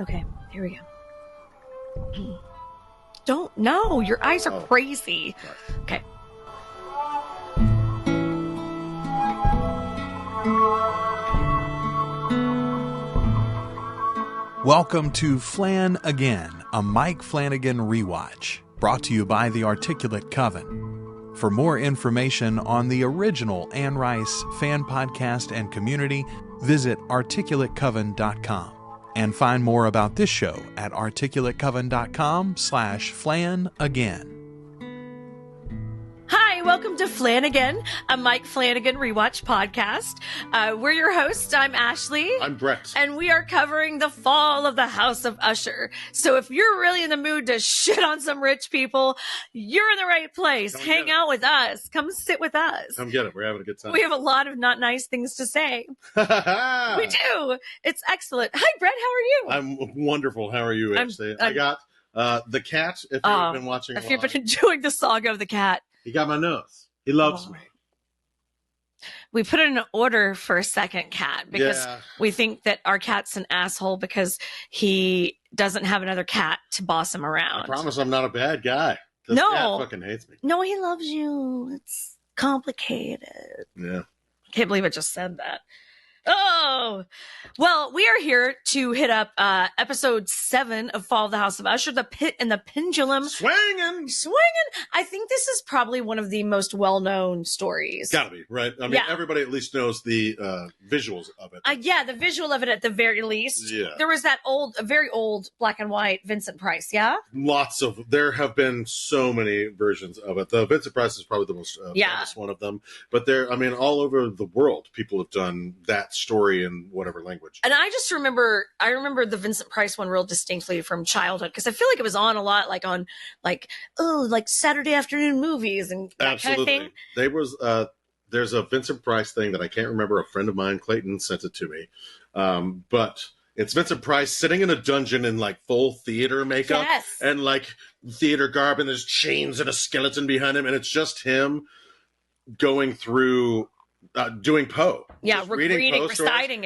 Okay, here we go. No, your eyes are crazy. Sorry. Okay. Welcome to Flan-Again, a Mike Flan-Again rewatch, brought to you by the Articulate Coven. For more information on the original Anne Rice fan podcast and community, visit articulatecoven.com and find more about this show at articulatecoven.com/Flan-Again. Hi, welcome to Flan-Again, a Mike Flan-Again rewatch podcast. We're your hosts. I'm Ashley. I'm Brat. And we are covering the fall of the House of Usher. So if you're really in the mood to shit on some rich people, you're in the right place. Hang out with us. Come sit with us. Come get it. We're having a good time. We have a lot of not nice things to say. We do. It's excellent. Hi, Brett. How are you? I'm wonderful. How are you, Ashley? I got the cat, if you've been watching If you've been enjoying the saga of the cat. He got my nose. He loves me. We put in an order for a second cat because we think that our cat's an asshole because he doesn't have another cat to boss him around. I promise I'm not a bad guy. This cat fucking hates me. No, he loves you. It's complicated. Yeah. I can't believe I just said that. Oh, well, we are here to hit up episode 7 of Fall of the House of Usher, The Pit and the Pendulum. Swinging! I think this is probably one of the most well-known stories. Gotta be, right? I mean, everybody at least knows the visuals of it. The visual of it at the very least. Yeah. There was that very old black and white Vincent Price, yeah? There have been so many versions of it. The Vincent Price is probably the most famous one of them. But all over the world, people have done that story in whatever language. And I just remember the Vincent Price one real distinctly from childhood because I feel like it was on a lot, like Saturday afternoon movies and that kind of thing. There's a Vincent Price thing that I can't remember. A friend of mine, Clayton, sent it to me. But it's Vincent Price sitting in a dungeon in like full theater makeup and like theater garb, and there's chains and a skeleton behind him, and it's just him going through doing Poe. Yeah, reciting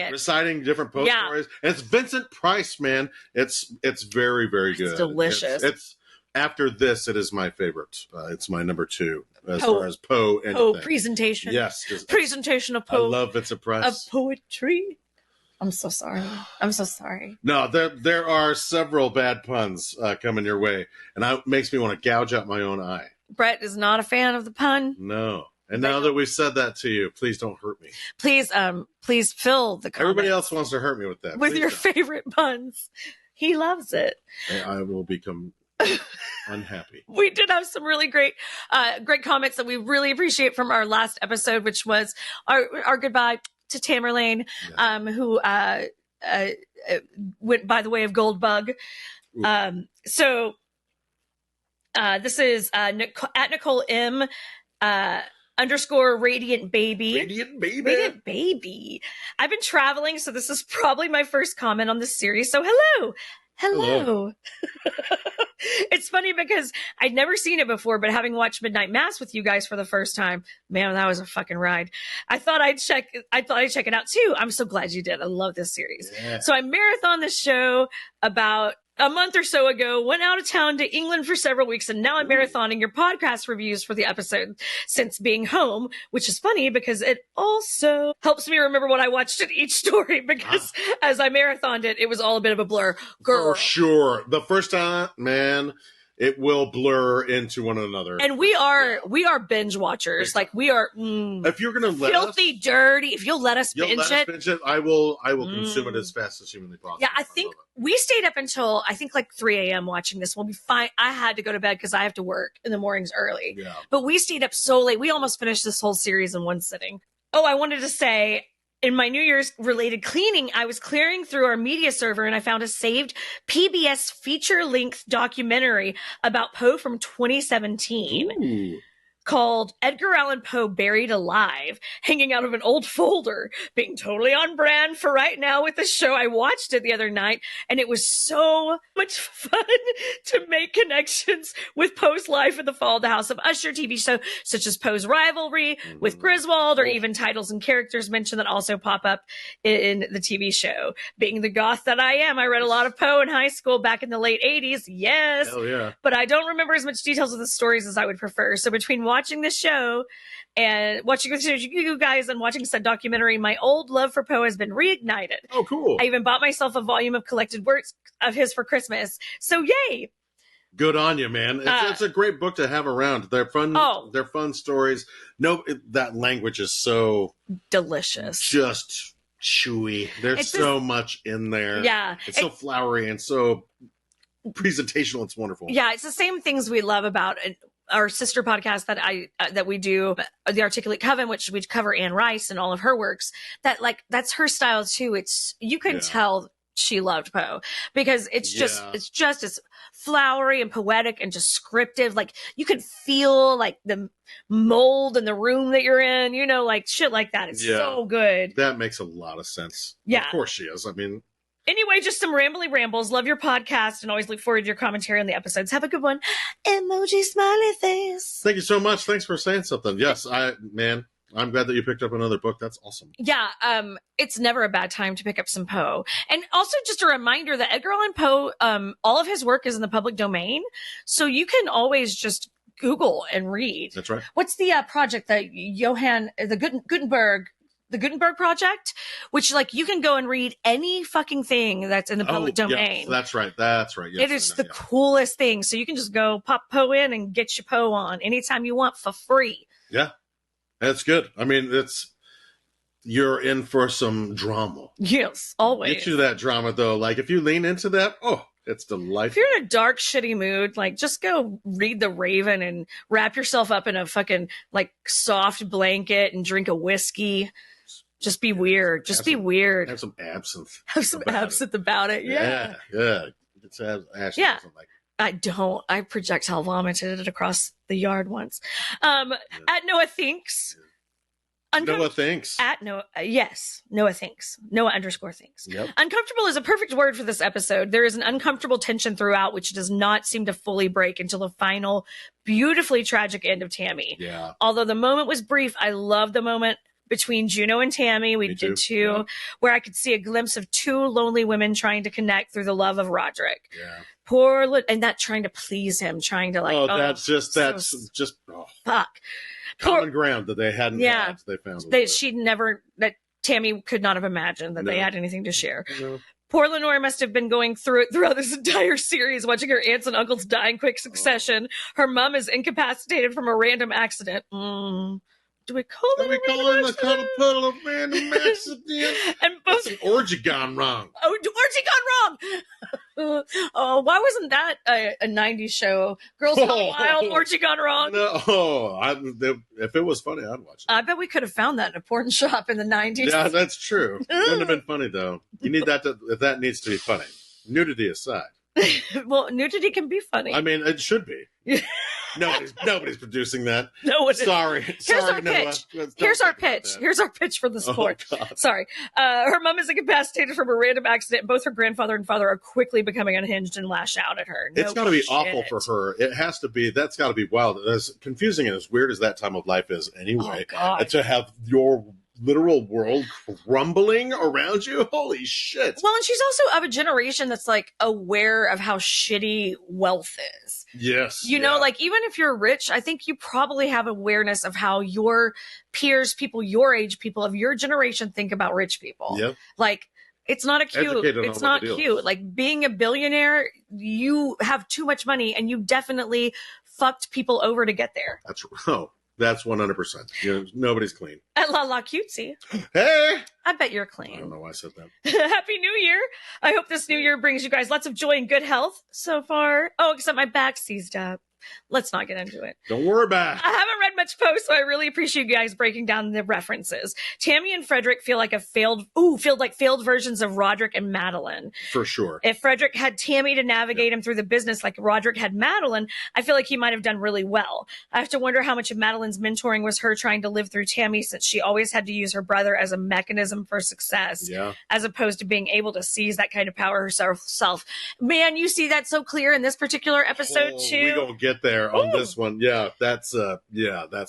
different Poe stories. And it's Vincent Price, man. It's very, very good. It's delicious. It's after this, it is my favorite. It's my number 2 as far as Poe and Poe presentation. Yes. Presentation of Poe. I love Vincent Price. Of poetry. I'm so sorry. No, there are several bad puns coming your way, and it makes me want to gouge out my own eye. Brett is not a fan of the pun. No. And now that we've said that to you, please don't hurt me. Please fill the comments. Everybody else wants to hurt me with that. With your favorite puns. He loves it. I will become unhappy. We did have some really great comments that we really appreciate from our last episode, which was our goodbye to Tamerlane, who went by the way of Goldbug. This is at Nicole M. _Radiant Baby. Radiant Baby. I've been traveling, so this is probably my first comment on this series. So hello. It's funny because I'd never seen it before, but having watched Midnight Mass with you guys for the first time, man, that was a fucking ride. I thought I'd check it out too. I'm so glad you did. I love this series. Yeah. So I marathoned this show about a month or so ago, went out of town to England for several weeks, and now I'm marathoning your podcast reviews for the episode since being home, which is funny because it also helps me remember what I watched in each story because as I marathoned it, it was all a bit of a blur. For sure. The first time, man, it will blur into one another. And we are binge watchers. Like we are if you're gonna let filthy dirty. If you'll let us binge it, I will consume it as fast as humanly possible. Yeah, I think we stayed up until I think like 3 a.m. watching this. We'll be fine. I had to go to bed because I have to work in the mornings early. Yeah. But we stayed up so late. We almost finished this whole series in one sitting. Oh, I wanted to say, in my New Year's related cleaning, I was clearing through our media server and I found a saved PBS feature-length documentary about Poe from 2017. Ooh. called Edgar Allan Poe Buried Alive, hanging out of an old folder, being totally on brand for right now with the show. I watched it the other night, and it was so much fun to make connections with Poe's life in the fall of the House of Usher TV show, such as Poe's rivalry with Griswold, or even titles and characters mentioned that also pop up in the TV show. Being the goth that I am, I read a lot of Poe in high school back in the late 80s. Yes. Hell yeah. But I don't remember as much details of the stories as I would prefer. So between watching this show and watching with you guys and watching said documentary, my old love for Poe has been reignited. Oh, cool. I even bought myself a volume of collected works of his for Christmas. So yay. Good on you, man. It's a great book to have around. They're fun. They're fun stories. That language is so delicious. Just chewy. There's so much in there. Yeah. It's so flowery and so presentational. It's wonderful. Yeah, it's the same things we love about our sister podcast that we do, The Articulate Coven, which we cover Anne Rice and all of her works. That's her style too. You can tell she loved Poe because it's just as flowery and poetic and descriptive. Like you can feel like the mold in the room that you're in, like shit like that. It's so good. That makes a lot of sense. Yeah. Of course she is. I mean, anyway, just some rambly rambles. Love your podcast and always look forward to your commentary on the episodes. Have a good one. Emoji smiley face. Thank you so much. Thanks for saying something. Yes, I'm glad that you picked up another book. That's awesome. Yeah, it's never a bad time to pick up some Poe. And also just a reminder that Edgar Allan Poe, all of his work is in the public domain. So you can always just Google and read. That's right. What's the project that the Gutenberg Project, which you can go and read any fucking thing that's in the public domain. Yeah, that's right. Yes, it is the coolest thing. So you can just go pop Poe in and get your Poe on anytime you want for free. Yeah, that's good. I mean, you're in for some drama. Yes, always. Get you that drama though. Like if you lean into that, it's delightful. If you're in a dark, shitty mood, just go read The Raven and wrap yourself up in a fucking soft blanket and drink a whiskey. Just be weird. Be weird. Have some absinthe. Have some absinthe about it. Yeah. Yeah. It's absinthe. Yeah. I don't. I projectile vomited it across the yard once. At Noah Thinks. Noah Thinks. Yes. Noah Thinks. Noah _thinks. Yep. Uncomfortable is a perfect word for this episode. There is an uncomfortable tension throughout, which does not seem to fully break until the final, beautifully tragic end of Tammy. Yeah. Although the moment was brief, I love the moment between Juno and Tammy. We did too, where I could see a glimpse of two lonely women trying to connect through the love of Roderick. Yeah. And that trying to please him, trying to that's just fuck. Common ground that they hadn't had. They found that Tammy could not have imagined that they had anything to share. No. Poor Lenore must have been going through it throughout this entire series, watching her aunts and uncles die in quick succession. Her mom is incapacitated from a random accident. Do we call it a random accident? And both an orgy gone wrong. Oh, orgy gone wrong! Why wasn't that a 90s show? Girls Gone Wild, orgy gone wrong? No, if it was funny, I'd watch it. I bet we could have found that in a porn shop in the 90s. Yeah, that's true. It wouldn't have been funny, though. You need that if that needs to be funny. Nudity aside. Well, nudity can be funny. I mean, it should be. Nobody's producing that. No one. Sorry. Here's our pitch. Here's our pitch for the sport. Sorry. Her mom is incapacitated from a random accident, and both her grandfather and father are quickly becoming unhinged and lash out at her. It's got to be awful for her. It has to be. That's got to be wild. As confusing and as weird as that time of life is anyway. Oh, God. To have your literal world crumbling around you. Holy shit. Well, and she's also of a generation that's aware of how shitty wealth is. Yes. You know, even if you're rich, I think you probably have awareness of how your peers, people your age, people of your generation think about rich people. Yep. It's not it's not cute. Being a billionaire, you have too much money and you definitely fucked people over to get there. That's 100%. Nobody's clean. At La Cutesy. Hey! I bet you're clean. I don't know why I said that. Happy New Year. I hope this new year brings you guys lots of joy and good health so far. Oh, except my back's seized up. Let's not get into it. Don't worry about it. I haven't read much post, so I really appreciate you guys breaking down the references. Tammy and Frederick feel like failed versions of Roderick and Madeline. For sure. If Frederick had Tammy to navigate him through the business like Roderick had Madeline, I feel like he might have done really well. I have to wonder how much of Madeline's mentoring was her trying to live through Tammy, since she always had to use her brother as a mechanism for success, as opposed to being able to seize that kind of power herself. Man, you see that so clear in this particular episode too. We gonna get there on this one. Yeah, that's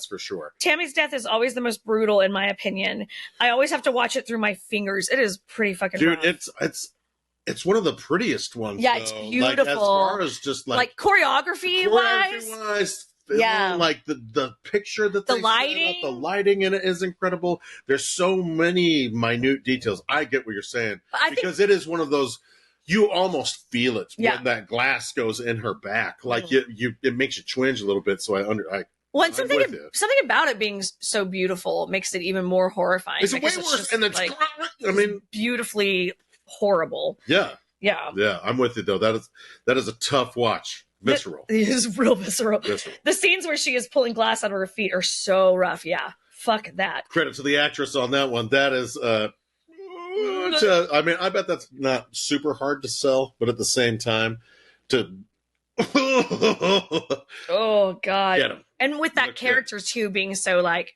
for sure. Tammy's death is always the most brutal, in my opinion. I always have to watch it through my fingers. It is pretty fucking rough. It's one of the prettiest ones. Yeah, it's beautiful. Like, as far as just like choreography wise. Yeah, like the picture that the lighting, the lighting in it is incredible. There's so many minute details. I get what you're saying, because it is one of those. You almost feel it when that glass goes in her back. Like it makes you twinge a little bit. So something about it being so beautiful makes it even more horrifying. It's way worse, and it's beautifully horrible. Yeah. Yeah. I'm with you though. That is a tough watch. Visceral. It is real visceral. The scenes where she is pulling glass out of her feet are so rough. Yeah. Fuck that. Credit to the actress on that one. That is, I bet that's not super hard to sell, but at the same time, oh God. Get him. And with that character too being so like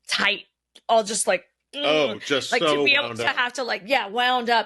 tight, all just like. Just like so to be able to have to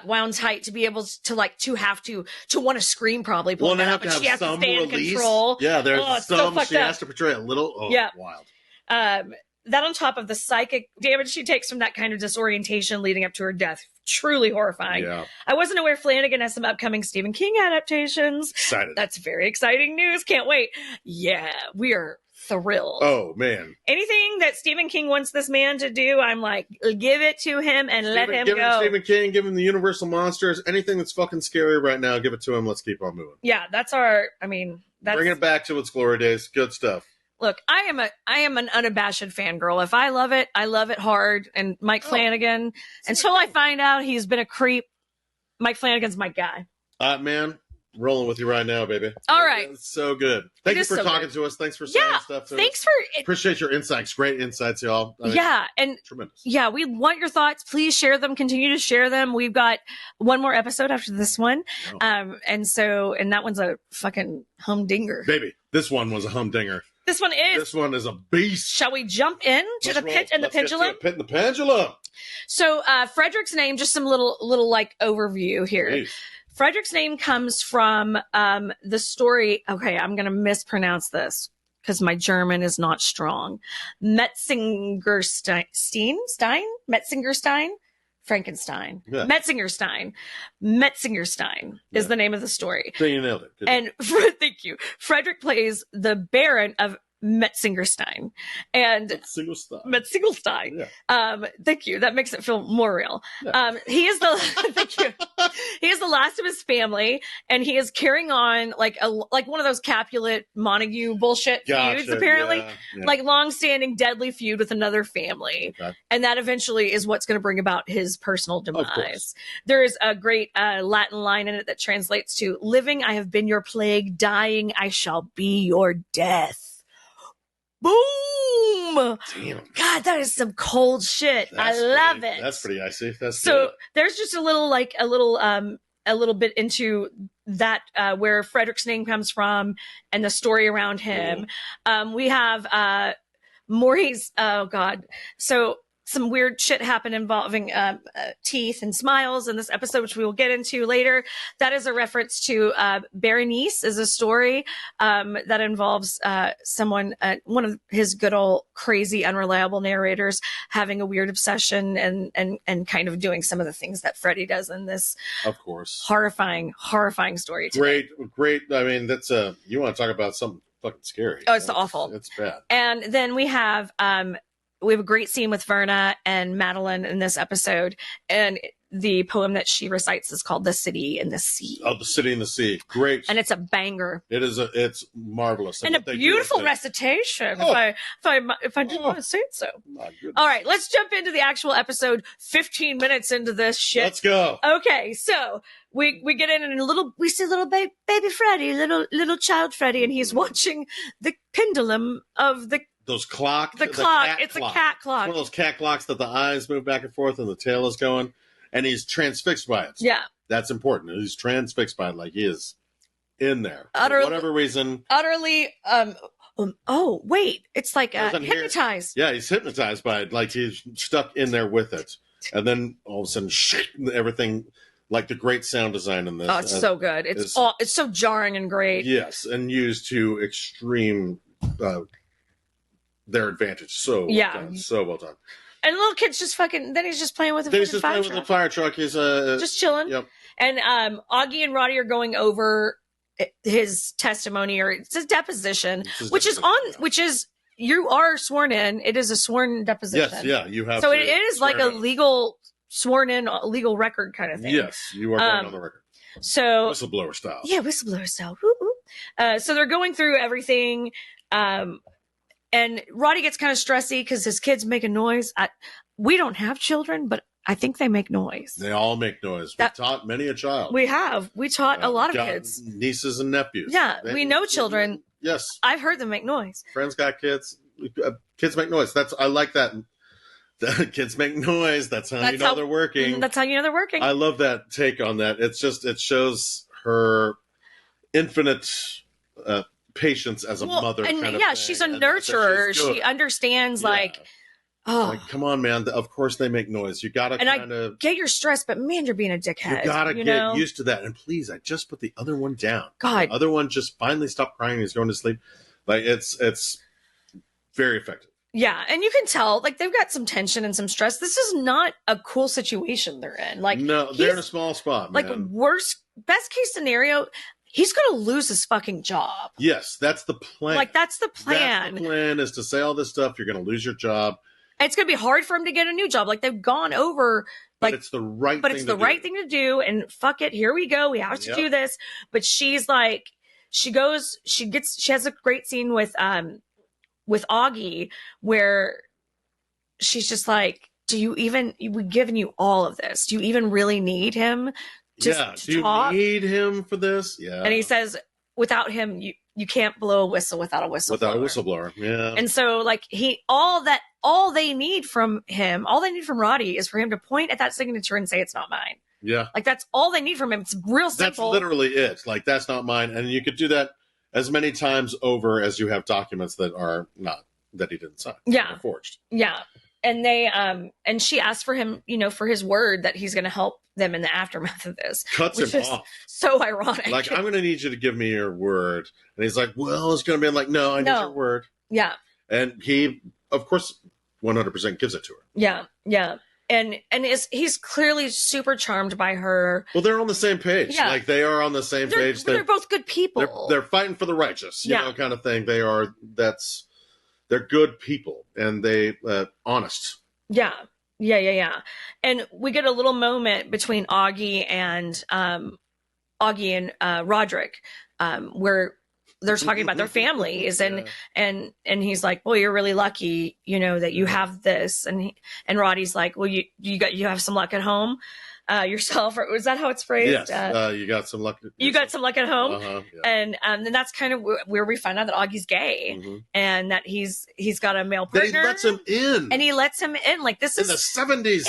wound tight, to be able to have to want to scream probably. Well, and but she has to stay in control. Yeah, there's some she has to portray a little. Wild. That on top of the psychic damage she takes from that kind of disorientation leading up to her death, truly horrifying. Yeah. I wasn't aware Flan-Again has some upcoming Stephen King adaptations. Excited. That's very exciting news. Can't wait. Yeah, we are thrilled. Oh man! Anything that Stephen King wants this man to do, I'm like, give it to him and let him go. Stephen King, give him the Universal monsters. Anything that's fucking scary right now, give it to him. Let's keep on moving. Yeah, that's bringing it back to its glory days. Good stuff. Look, I am an unabashed fangirl. If I love it hard. And Mike Flan-Again, until I find out he's been a creep, Mike Flanagan's my guy. Man. Rolling with you right now, baby. All right. It's so good. Thank you for talking to us. Thanks for saying stuff to us. Appreciate your insights. Great insights, y'all. And tremendous. Yeah, we want your thoughts. Please share them. Continue to share them. We've got one more episode after this one. And that one's a fucking humdinger. Baby, this one was a humdinger. This one is. This one is a beast. Shall we jump in to the pit and the pendulum? Pit and the pendulum. So, Frederick's name, just some little overview here. Please. Frederick's name comes from the story. Okay, I'm going to mispronounce this because my German is not strong. Metzingerstein? Frankenstein. Yeah. Metzingerstein is the name of the story. So you nailed it. Good. And thank you. Frederick plays the Baron of Metzingerstein. And Metzingerstein. Yeah. Thank you. That makes it feel more real. Yeah. He is the He is the last of his family, and he is carrying on like one of those Capulet Montague bullshit feuds, apparently. Yeah. Like long-standing deadly feud with another family. Okay. And that eventually is what's going to bring about his personal demise. There is a great Latin line in it that translates to, "Living, I have been your plague. Dying, I shall be your death." Boom! Damn. God, that is some cold shit. I love it. That's pretty icy. That's so good. There's just a little bit into that where Frederick's name comes from and the story around him. We have Maurice. Oh God. So some weird shit happened involving teeth and smiles in this episode, which we will get into later. That is a reference to Berenice, is a story that involves someone, one of his good old crazy, unreliable narrators, having a weird obsession and kind of doing some of the things that Freddie does in this. Of course, horrifying story. Great. I mean, that's you want to talk about something fucking scary. Oh, it's awful. It's bad. And then we have we have a great scene with Verna and Madeline in this episode, and the poem that she recites is called "The City in the Sea." Oh, The City in the Sea, great, and it's a banger. It's marvelous, and a beautiful recitation. Oh. If I didn't want to say it so. All right, let's jump into the actual episode. 15 minutes into this shit. Let's go. Okay, so we get in and we see little baby Freddy, little child Freddy, and he's watching the pendulum of the clock. It's a cat clock. It's one of those cat clocks that the eyes move back and forth and the tail is going, and he's transfixed by it. Yeah. That's important. He's transfixed by it, like he is in there. Utterly, for whatever reason. Utterly, oh, wait. It's like hypnotized. Yeah, he's hypnotized by it. Like he's stuck in there with it. And then all of a sudden, everything, like the great sound design in this. Oh, it's so good. It's so jarring and great. Yes, and used to extreme their advantage. So well done. So well done. And the little kid's just then he's just playing with the fire truck. He's just chilling. Yep. And Augie and Roddy are going over his testimony, or it's his deposition, which is you are sworn in. It is a sworn deposition. Yes, yeah, you have. So it is like a legal sworn in legal record kind of thing. Yes, you are going on the record. So whistleblower style. Yeah, whistleblower style. Woo-woo. So they're going through everything. And Roddy gets kind of stressy because his kids make a noise. We don't have children, but I think they make noise. They all make noise. We've taught many a child. We have. We taught a lot of kids. Nieces and nephews. Yeah, we know children. Yes. I've heard them make noise. Friends got kids. Kids make noise. I like that. The kids make noise. That's how you know they're working. That's how you know they're working. I love that take on that. It shows her infinite patience as a mother. And she's a nurturer. She understands come on, man. Of course they make noise. You gotta I get your stress, but man, you're being a dickhead. You gotta get used to that. And please, I just put the other one down. God. The other one just finally stopped crying. He's going to sleep. Like it's very effective. Yeah, and you can tell like they've got some tension and some stress. This is not a cool situation they're in. Like no, they're in a small spot, man. Like best case scenario, he's going to lose his fucking job. Yes, that's the plan. Like, that's the plan. The plan is to say all this stuff. You're going to lose your job. And it's going to be hard for him to get a new job. Like, they've gone over. But it's the right right thing to do. And fuck it. Here we go. We have to do this. But she's like, she has a great scene with Augie where she's just like, we've given you all of this. Do you even really need him? Do you need him for this? Yeah. And he says, without him, you can't blow a whistle without a whistleblower. Without a whistleblower, yeah. And so, like, all they need from Roddy is for him to point at that signature and say, it's not mine. Yeah. Like, that's all they need from him. It's real simple. That's literally it. Like, that's not mine. And you could do that as many times over as you have documents that are not, that he didn't sign. Yeah. Forged. Yeah. And they, and she asked for him, for his word that he's going to help them in the aftermath of this. Cuts him off. So ironic. Like, I'm going to need you to give me your word. And he's like, well, it's going to be like, no, I need your word. Yeah. And he, of course, 100% gives it to her. Yeah. Yeah. And he's clearly super charmed by her. Well, they're on the same page. Yeah. Like, they are on the same page. They're both good people. They're fighting for the righteous, you know, kind of thing. They're good people, and they honest. Yeah. Yeah. And we get a little moment between Augie and Roderick, where they're talking about their families, and he's like, well, you're really lucky, that you have this. And Roddy's like, well, you have some luck at home. Yourself, or was that how it's phrased? Yes, you got some luck. You got some luck at home, yeah. And then that's kind of where we find out that Augie's gay, and that he's got a male partner. He lets him in, and he lets him in. Like this is in the 70s.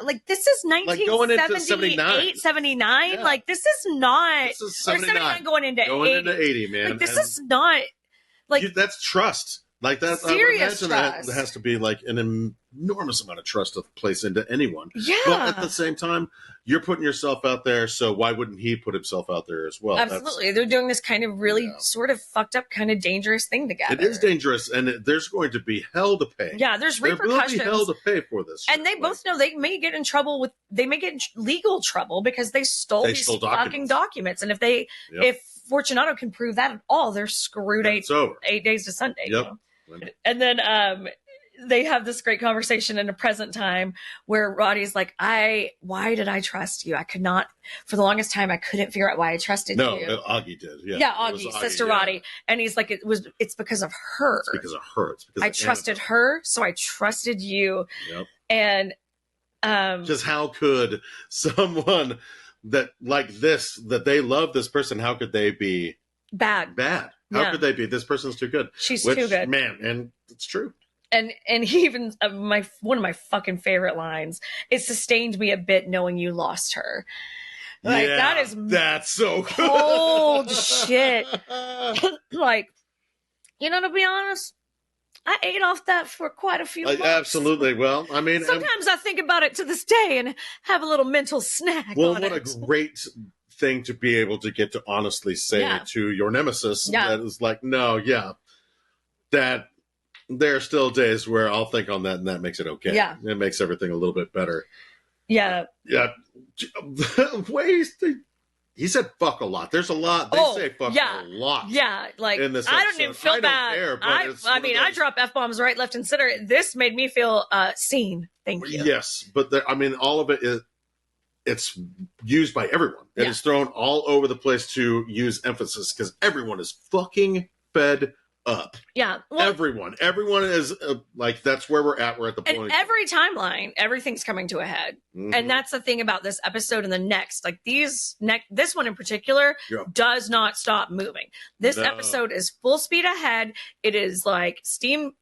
Like this is 1978, 79. Yeah. Like this is not. This is 79 going into 80, man. Like this is not like that's trust. Like that's serious trust. That has to be like an enormous amount of trust to place into anyone. Yeah. But at the same time, you're putting yourself out there, so why wouldn't he put himself out there as well? Absolutely. They're doing this kind of really sort of fucked up, kind of dangerous thing together. It is dangerous, and there's going to be hell to pay. Yeah, there's repercussions. There will be hell to pay for this. And they both know they may get in trouble they may get in legal trouble because they stole these fucking documents. And if Fortunato can prove that at all, they're screwed. 8 days to Sunday. Yep. And then they have this great conversation in a present time where Roddy's like, why did I trust you? I could not, for the longest time, I couldn't figure out why I trusted you. No, Augie did. Augie says to Roddy. And he's like, it's because of her. It's because of her. It's because I trusted her, so I trusted you. Yep. And just how could someone that like this, that they love this person, how could they be bad? How could they be? This person's too good. She's too good. Man, and it's true. And he even one of my fucking favorite lines. It sustained me a bit knowing you lost her. Like that's so cold shit. Like, to be honest, I ate off that for quite a few months. Absolutely. Well, I mean, sometimes I think about it to this day and have a little mental snack. Well, what a great thing to be able to get to honestly say to your nemesis. That is like, that there are still days where I'll think on that and that makes it okay. Yeah. It makes everything a little bit better. Yeah. Yeah. Ways he said fuck a lot. There's a lot. They say fuck a lot. Yeah. Like, in this I don't even feel bad. Care, I drop F-bombs right, left, and center. This made me feel seen. Thank you. Yes. But all of it is, it's used by everyone. It is thrown all over the place to use emphasis because everyone is fucking fed up. Yeah. Well, everyone is like, that's where we're at. We're at the point. And every timeline, everything's coming to a head. Mm-hmm. And that's the thing about this episode and the next. Like this one in particular does not stop moving. This episode is full speed ahead. It is like steam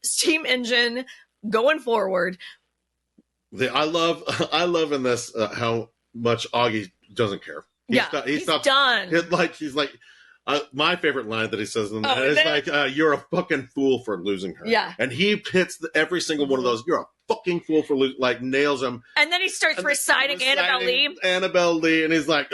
engine going forward. I love in this how much Augie doesn't care. He's done. He's like, my favorite line that he says is like, you're a fucking fool for losing her. Yeah. And he hits every single one of those. You're a fucking fool for losing, like nails him. And then he starts reciting Annabelle Lee. And he's like,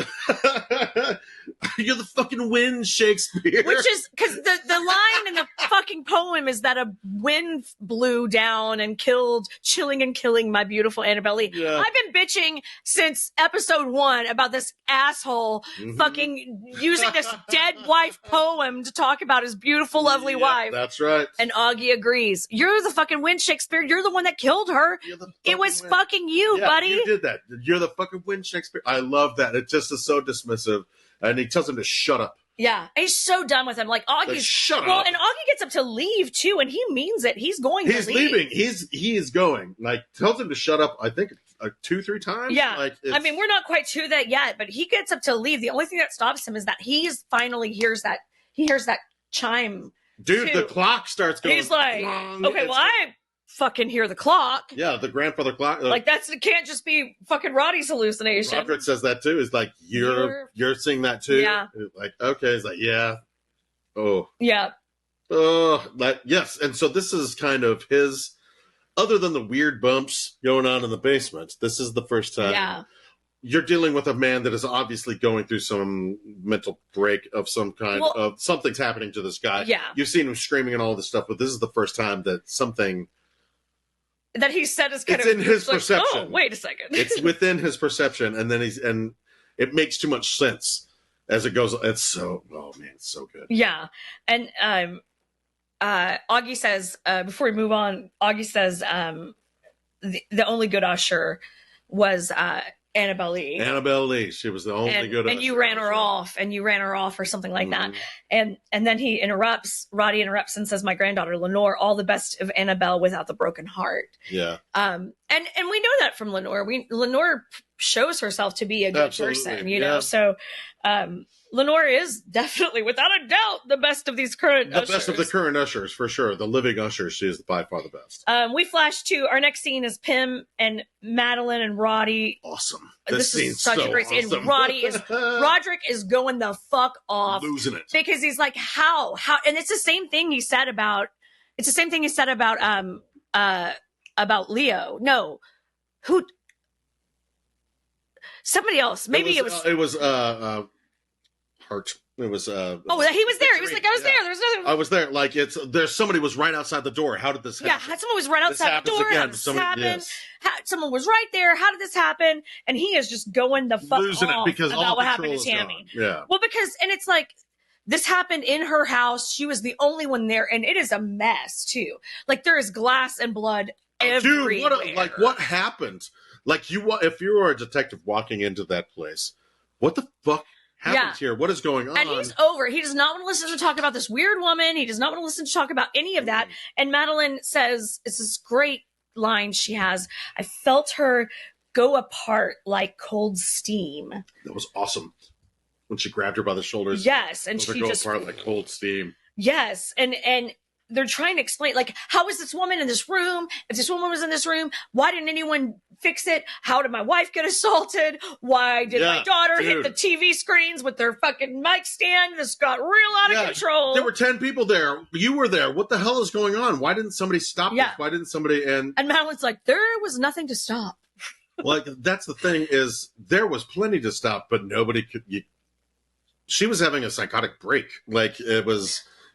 you're the fucking wind, Shakespeare. Which is, because the line in the fucking poem is that a wind blew down and chilling and killing my beautiful Annabelle Lee. Yeah. I've been bitching since episode 1 about this asshole fucking using this dead wife poem to talk about his beautiful, lovely wife. That's right. And Augie agrees. You're the fucking wind, Shakespeare. You're the one that killed her. It was fucking you, buddy. You did that. You're the fucking wind, Shakespeare. I love that. It just is so dismissive. And he tells him to shut up. Yeah. And he's so done with him. Like, Augie's... shut up. Well, and Augie gets up to leave, too, and he means it. He's going to leave. He's leaving. He is going. Like, tells him to shut up, I think, 2-3 times. Yeah. Like, I mean, we're not quite to that yet, but he gets up to leave. The only thing that stops him is that he hears that chime. Dude, the clock starts going. He's like, okay, well, I fucking hear the clock. Yeah, the grandfather clock. Like, it can't just be fucking Roddy's hallucination. Robert says that too. He's like, you're seeing that too? Yeah. Like, okay. He's like, yeah. Oh. Yeah. Oh, yes. And so this is kind of his, other than the weird bumps going on in the basement, this is the first time you're dealing with a man that is obviously going through some mental break of some kind. Of something's happening to this guy. Yeah. You've seen him screaming and all this stuff, but this is the first time that something... that he said is kind of... It's in his perception. Oh, wait a second. It's within his perception, and then and it makes too much sense as it goes. It's so... Oh, man, it's so good. Yeah. And Augie says, before we move on, Augie says the only good usher was... Annabelle Lee. Annabelle Lee. She was the only good usher. And you ran her off or something like that. And then Roddy interrupts and says, my granddaughter, Lenore, all the best of Annabelle without the broken heart. Yeah. And we know that from Lenore. Lenore shows herself to be a good person, you know? So, Lenore is definitely, without a doubt, the best of these current ushers. The best of the current ushers, for sure. The living ushers, she is by far the best. We flash to our next scene is Pim and Madeline and Roddy. Awesome. This is such a great scene. And Roderick is going the fuck off. Losing it. Because he's like, how? And it's the same thing he said about Leo. No. Who? Somebody else. Maybe it was Hart. It was. He was there. He was like, I was there. There's nothing. I was there. Like somebody was right outside the door. How did this happen? Yeah, someone was right outside the door. How did this happen? Yes. Someone was right there. How did this happen? And he is just going the fuck losing off it because about what happened to Tammy. Yeah. Well, and it's like this happened in her house. She was the only one there, and it is a mess too. Like there is glass and blood everywhere. Dude, what happened? Like if you were a detective walking into that place, what the fuck happened here? What is going on? And he's over. He does not want to listen to talk about this weird woman. He does not want to listen to talk about any of that. And Madeline says, it's this great line she has. I felt her go apart like cold steam. That was awesome. When she grabbed her by the shoulders. Yes. And she go apart like cold steam. Yes. And they're trying to explain, like, how is this woman in this room? If this woman was in this room, why didn't anyone fix it? How did my wife get assaulted? Why did my daughter hit the TV screens with their fucking mic stand? This got real out of control. There were 10 people there. You were there. What the hell is going on? Why didn't somebody stop this? Why didn't somebody... And Madeline's like, there was nothing to stop. Like, that's the thing is, there was plenty to stop, but nobody could... She was having a psychotic break. Like,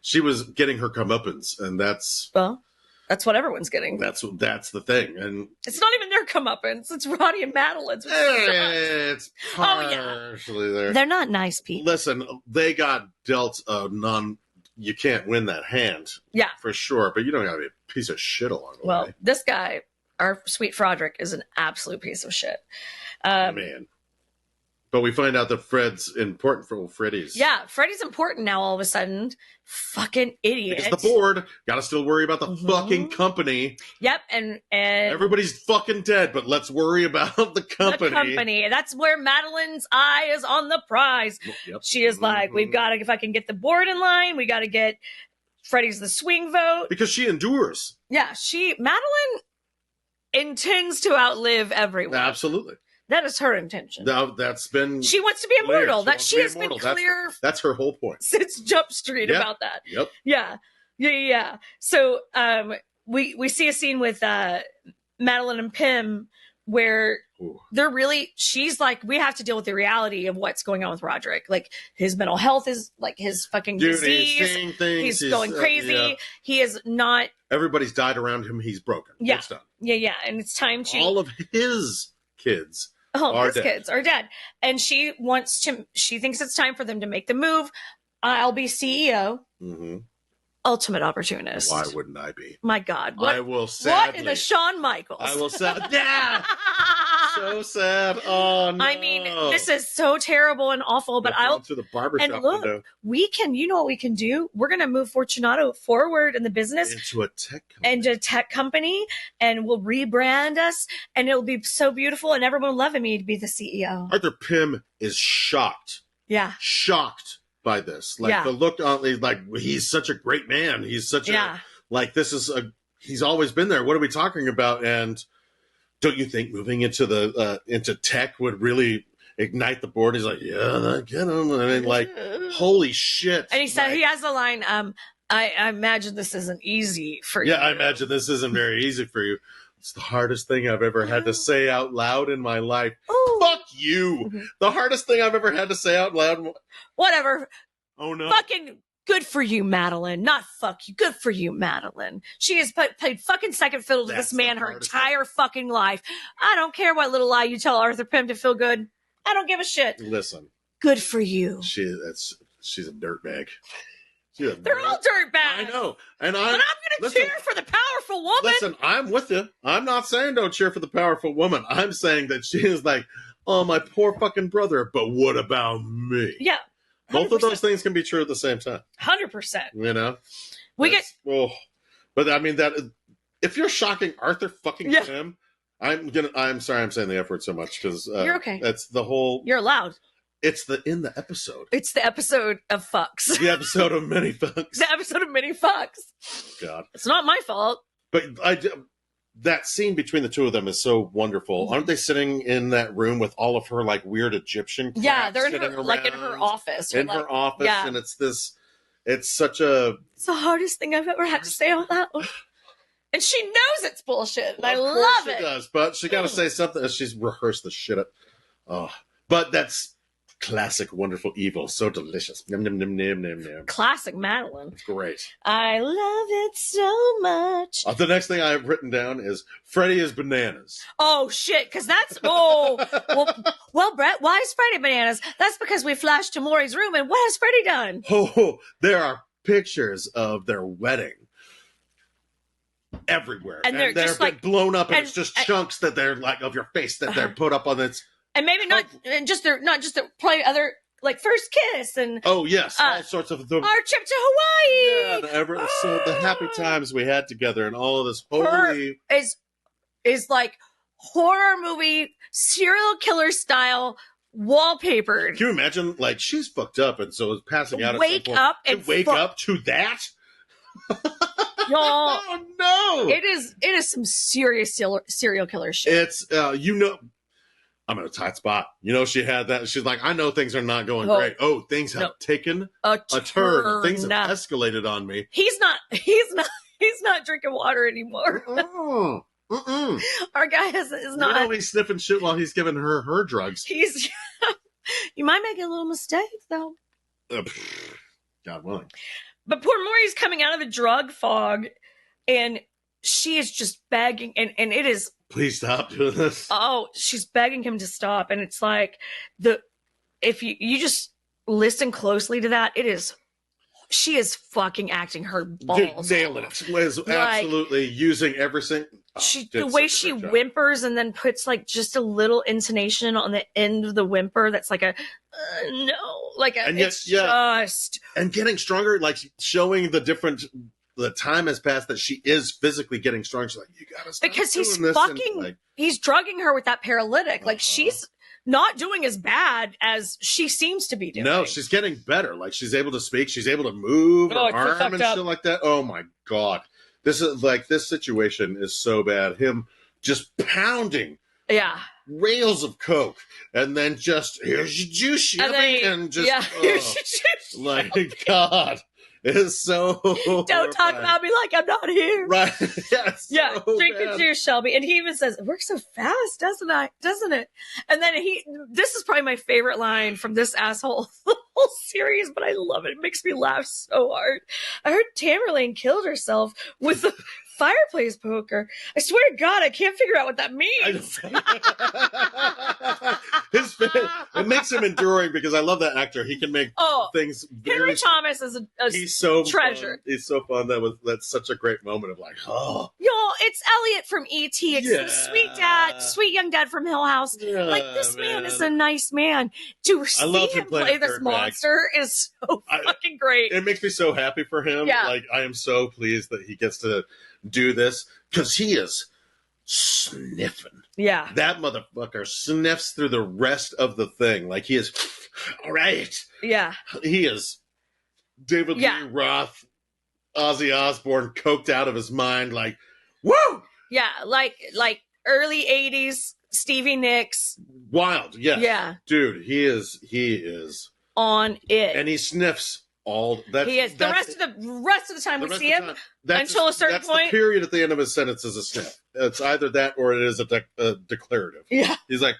she was getting her comeuppance, and that's... Well, that's what everyone's getting. That's the thing, and... It's not even their comeuppance. It's Roddy and Madeline's. It's partially there. They're not nice people. Listen, they got dealt a you can't win that hand. Yeah. For sure, but you don't gotta be a piece of shit along the way. Well, this guy, our sweet Froderick, is an absolute piece of shit. Man. But we find out that Fred's important for Freddy's. Yeah, Freddy's important now all of a sudden. Fucking idiot. It's the board. Gotta still worry about the fucking company. Yep, and everybody's fucking dead, but let's worry about the company. The company. That's where Madeline's eye is on the prize. Yep. She is like, we've got to fucking get the board in line. We got to get Freddy's the swing vote. Because she endures. Yeah, Madeline intends to outlive everyone. Absolutely. That is her intention. That's been... She wants to be immortal. She has been clear... That's her whole point. Since Jump Street about that. Yep. Yeah. So we see a scene with Madeline and Pym where they're really... She's like, we have to deal with the reality of what's going on with Roderick. Like, his mental health is like his fucking disease. He's saying things. He's going crazy. He is not... Everybody's died around him. He's broken. Yeah. It's done. Yeah. And it's time to... All of his kids... kids are dead. And she thinks it's time for them to make the move. I'll be CEO. Mm-hmm. Ultimate opportunist. Why wouldn't I be? My God. I will sadly. What in the Shawn Michaels? I will sad. Yeah. So sad. Oh no. I mean, this is so terrible and awful, but I'll to the barbershop window. You know what we can do? We're going to move Fortunato forward in the business into a tech company, and we'll rebrand us, and it'll be so beautiful, and everyone will love me to be the CEO. Arthur Pym is shocked. Yeah. Shocked by this. Like the look on, like, he's such a great man. He's such he's always been there. What are we talking about? And don't you think moving into tech would really ignite the board? He's like, yeah, get him. I mean, like, holy shit. And he said, he has the line, I imagine this isn't easy for you. Yeah, I imagine this isn't very easy for you. It's the hardest thing I've ever had to say out loud in my life. Ooh. Fuck you. Mm-hmm. The hardest thing I've ever had to say out loud. Whatever. Oh, no. Fucking good for you, Madeline. Not fuck you. Good for you, Madeline. She has played fucking second fiddle to this man her entire fucking life. I don't care what little lie you tell Arthur Pym to feel good. I don't give a shit. Listen. Good for you. She's a dirtbag. They're all dirtbags. I know. But I'm going to cheer for the powerful woman. Listen, I'm with you. I'm not saying don't cheer for the powerful woman. I'm saying that she is like, oh, my poor fucking brother, but what about me? Yeah. 100%. Both of those things can be true at the same time. 100%. You know? But I mean, that if you're shocking Arthur fucking Pym, I'm sorry I'm saying the F word so much because you're okay. That's the whole. You're allowed. It's in the episode. It's the episode of fucks. The episode of many fucks. The episode of many fucks. God. It's not my fault. But that scene between the two of them is so wonderful. Aren't they sitting in that room with all of her like weird Egyptian crafts? Yeah, they're in her office. Her office, and it's such a... It's the hardest thing I've ever had to say out loud. And she knows it's bullshit, and I love it. She does, but she got to say something as she's rehearsed the shit up. Oh, but that's classic wonderful evil. So delicious. Yum, yum, yum, yum, yum, yum. Classic Madeline. It's great. I love it so much. The next thing I have written down is Freddy is bananas. Oh, shit, because that's... Oh, well, Brat, why is Freddy bananas? That's because we flashed to Maury's room, and what has Freddy done? Oh, there are pictures of their wedding everywhere. And they're just like... blown up, and it's just chunks that they're like of your face that they're put up on this... And maybe not just probably other, like, first kiss and... Oh, yes, all sorts of... Our trip to Hawaii! Yeah, so the happy times we had together and all of this holy... Is like horror movie, serial killer style wallpapered. Can you imagine, like, she's fucked up and so is passing out wake at up and wake up to that? Y'all, oh, no! It is some serious serial killer shit. It's, I'm in a tight spot. She had that. She's like, I know things are not going great. Oh, things have taken a turn. Things have escalated on me. He's not drinking water anymore. Our guy is not. He's sniffing shit while he's giving her drugs. You might make a little mistake though. God willing. But poor Maury's coming out of the drug fog, and she is just begging, and it is. Please stop doing this. Oh, she's begging him to stop. And it's like, if you just listen closely to that, she is fucking acting her balls. Nailing it. Was absolutely using everything. The way she whimpers and then puts like just a little intonation on the end of the whimper that's like a, no. Like, just. And getting stronger, like showing the time has passed that she is physically getting strong. She's like, you gotta stop. Because he's drugging her with that paralytic. Like, she's not doing as bad as she seems to be doing. No, she's getting better. Like, she's able to speak. She's able to move her arm and shit like that. Oh my God. This situation is so bad. Him just pounding. Yeah. Rails of Coke. And then just, here's your juice. And just, here's your juice. Like, God. It is so Don't talk about me like I'm not here. Right. Yes. Yeah. Drink your juice, Shelby. And he even says, it works so fast, doesn't it? And then this is probably my favorite line from this asshole, the whole series, but I love it. It makes me laugh so hard. I heard Tamerlane killed herself with the fireplace poker. I swear to God, I can't figure out what that means. It makes him enduring because I love that actor. He can make things very... Henry Thomas is he's so treasure. Fun. He's so fun. That's such a great moment of like, oh. Y'all, it's Elliot from E.T. It's the sweet young dad from Hill House. Yeah, like, this man is a nice man. To see him play this monster is so fucking great. It makes me so happy for him. Yeah. Like, I am so pleased that he gets to do this because he is sniffing. Yeah. That motherfucker sniffs through the rest of the thing. Like, he is, all right. Yeah. He is David Lee Roth, Ozzy Osbourne, coked out of his mind. Like, woo! Yeah, like early 80s Stevie Nicks. Wild, yes. Yeah. Dude, he is on it. And he sniffs all that. He is. The rest of the time we see him until a certain point. The period at the end of his sentence is a sniff. It's either that or it is a declarative. Yeah. He's like,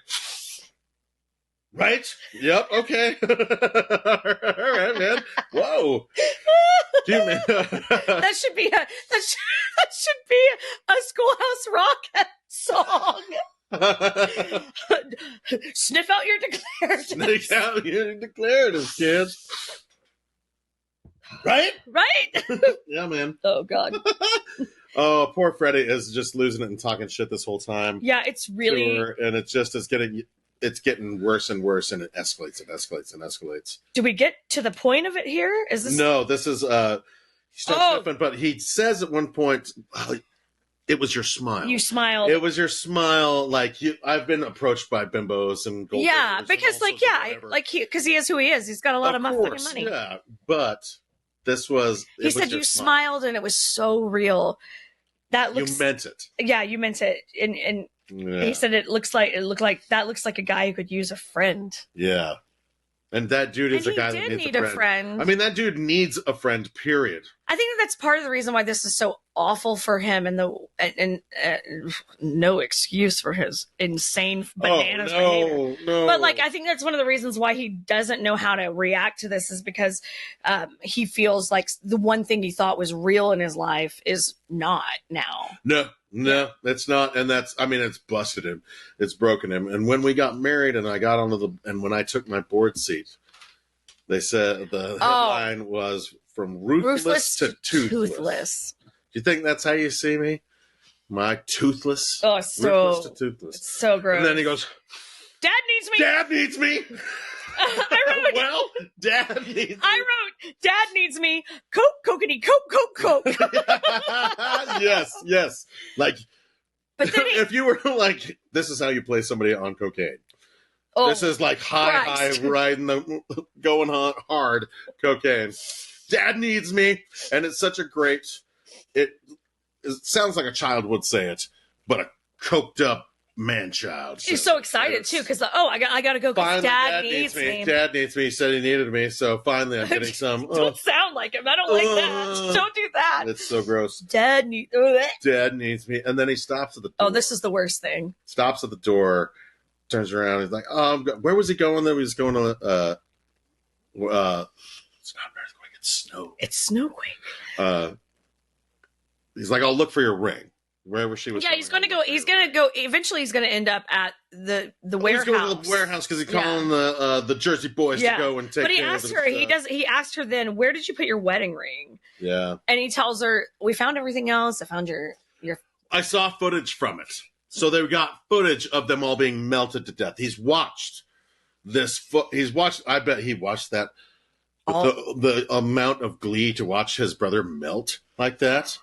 right? Yep. Okay. All right, man. Whoa. That should be a Schoolhouse Rock song. Sniff out your declaratives. Sniff out your declaratives, kids. Right? Yeah, man. Oh, God. Oh, poor Freddy is just losing it and talking shit this whole time. Yeah, it's really... And it's getting worse and worse, and it escalates and escalates and escalates. Do we get to the point of it here? Is this... No, this is... he starts sniffing, but he says at one point... it was your smile. You smiled. It was your smile. Like, I've been approached by bimbos and gold. Yeah, because because he is who he is. He's got a lot of fucking money. Yeah, but this was. He said you smiled and it was so real. You meant it. Yeah, you meant it, and he said that looks like a guy who could use a friend. Yeah, And that dude is a guy that needs a friend. I mean, that dude needs a friend, period. I think that's part of the reason why this is so awful for him, and no excuse for his insane bananas behavior. No. But like, I think that's one of the reasons why he doesn't know how to react to this, is because he feels like the one thing he thought was real in his life is not now. No, it's not. And it's busted him. It's broken him. And when we got married and I got and when I took my board seat, they said the headline was from ruthless to toothless. Do you think that's how you see me? My toothless? Oh, so ruthless to toothless. It's so gross. And then he goes, Dad needs me. Dad needs me. Dad needs me. Coke, kokeity, Coke. Yes. Like, but then if you were like, this is how you play somebody on cocaine. Oh, this is like high riding going hard cocaine. Dad needs me, and it's such a great. It sounds like a child would say it, but a coked up man-child. He's so excited too, because I gotta go. Because Dad needs me. Dad needs me. He said he needed me, so finally I'm getting some. Don't sound like him. I don't like that. Don't do that. It's so gross. Dad needs me, and then he stops at the door. Oh, this is the worst thing. Stops at the door, turns around. He's like, where was he going? There he was going to. It's not an earthquake. It's snow. It's snowquake. He's like, I'll look for your ring. Wherever she was. Yeah, he's going to go. Eventually, he's going to end up at the warehouse. He's going to the warehouse because he's calling the Jersey boys to go and take. But he asked her. He asked her then, where did you put your wedding ring? Yeah. And he tells her, we found everything else. I found your. I saw footage from it. So they got footage of them all being melted to death. He's watched this. I bet he watched that. The amount of glee to watch his brother melt like that.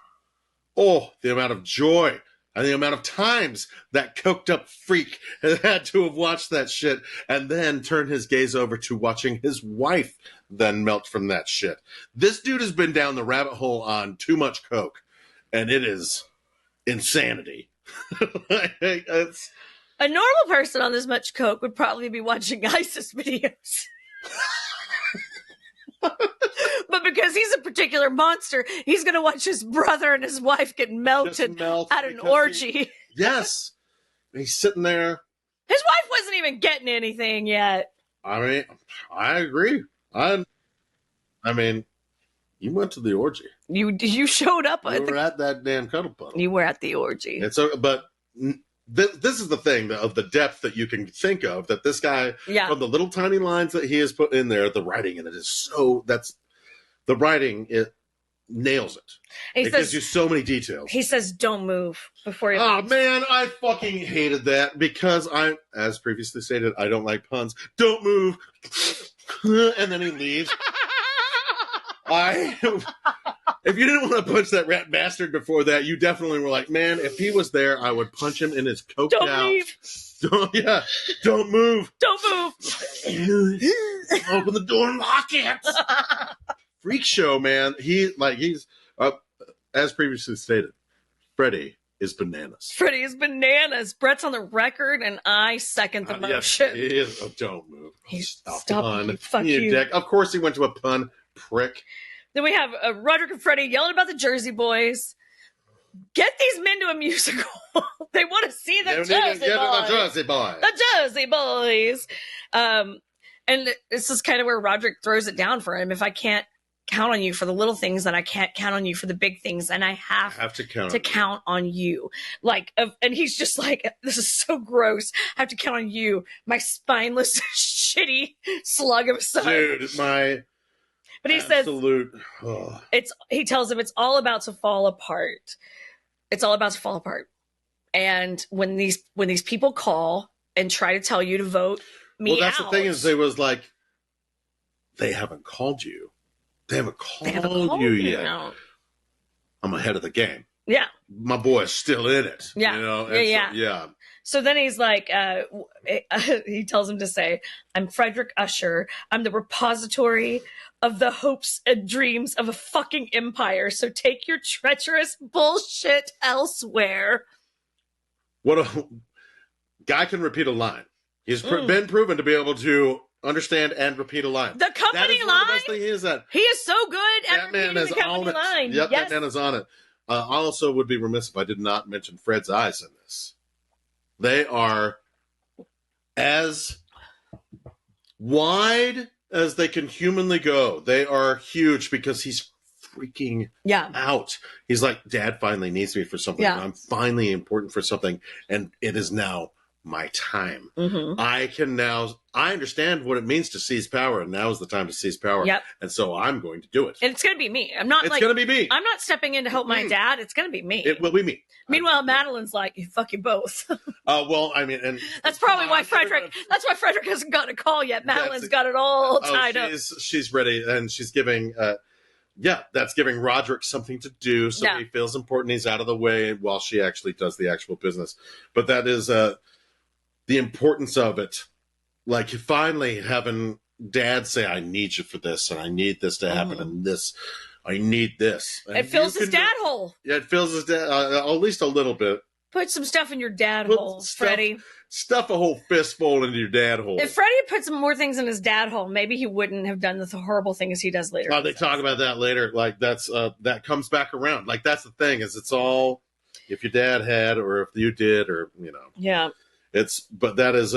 Oh, the amount of joy and the amount of times that coked up freak had to have watched that shit and then turn his gaze over to watching his wife then melt from that shit. This dude has been down the rabbit hole on too much coke, and it is insanity. It's... A normal person on this much coke would probably be watching ISIS videos. But because he's a particular monster, he's going to watch his brother and his wife get melted at an orgy. Yes. He's sitting there. His wife wasn't even getting anything yet. I mean, I agree. I mean, you went to the orgy. You showed up. You were at that damn cuddle puddle. You were at the orgy. And so, but... This is the thing of the depth that you can think of, that this guy, from the little tiny lines that he has put in there, the writing in it is so, the writing, it nails it. It gives you so many details. He says, don't move before you leave. Oh man, I fucking hated that because as previously stated, I don't like puns. Don't move. And then he leaves. If you didn't want to punch that rat bastard before that, you definitely were like, man, if he was there, I would punch him in his coked Don't out. Leave. Don't move. Don't move. Open the door and lock it. Freak show, man. He's as previously stated, Freddie is bananas. Freddie is bananas. Brett's on the record, and I second the motion. Yes, he is. Oh, don't move. Stop pun. Fuck you. Dick. Of course he went to a pun, prick. Then we have Roderick and Freddie yelling about the Jersey Boys. Get these men to a musical. They want to see the Jersey Boys. The Jersey Boys. And this is kind of where Roderick throws it down for him. If I can't count on you for the little things, then I can't count on you for the big things. And I have to count on you. Like, and he's just like, this is so gross. I have to count on you, my spineless, shitty slug of a son. Dude, But he says, he tells him it's all about to fall apart. It's all about to fall apart. And when these people call and try to tell you to vote me out. Well, that's the thing is, they was like, they haven't called you. They haven't called you yet. No. I'm ahead of the game. Yeah. My boy's still in it. Yeah. You know? Yeah. So then he's like, he tells him to say, I'm Frederick Usher. I'm the repository of the hopes and dreams of a fucking empire. So take your treacherous bullshit elsewhere. What a guy can repeat a line. He's been proven to be able to understand and repeat a line. The company line? The best thing is that. He is so good at repeating the company line. Yep, yes. That man is on it. I also would be remiss if I did not mention Fred's eyes in this. They are as wide as they can humanly go. They are huge because he's freaking out. He's like, Dad finally needs me for something. Yeah. I'm finally important for something, and it is now my time. Mm-hmm. I understand what it means to seize power, and now is the time to seize power. Yep. And so I'm going to do it. And it's going to be me. It's going to be me. I'm not stepping in to help my dad. It's going to be me. It will be me. Meanwhile, Madeline's like, fuck you both. Well, I mean, and that's probably why Frederick hasn't gotten a call yet. Madeline's got it all tied up. She's ready, and she's giving, that's giving Roderick something to do, so he feels important. He's out of the way while she actually does the actual business. But that is the importance of it. Like, finally having Dad say, I need you for this, and I need this to happen, and this, I need this. And it fills his dad hole. Yeah, it fills his dad, at least a little bit. Put some stuff in your dad hole, Freddie. Stuff a whole fistful into your dad hole. If Freddie had put some more things in his dad hole, maybe he wouldn't have done the horrible things he does later. They talk about that later. Like, that's that comes back around. Like, that's the thing, is it's all if your dad had, or if you did, or, Yeah. But that is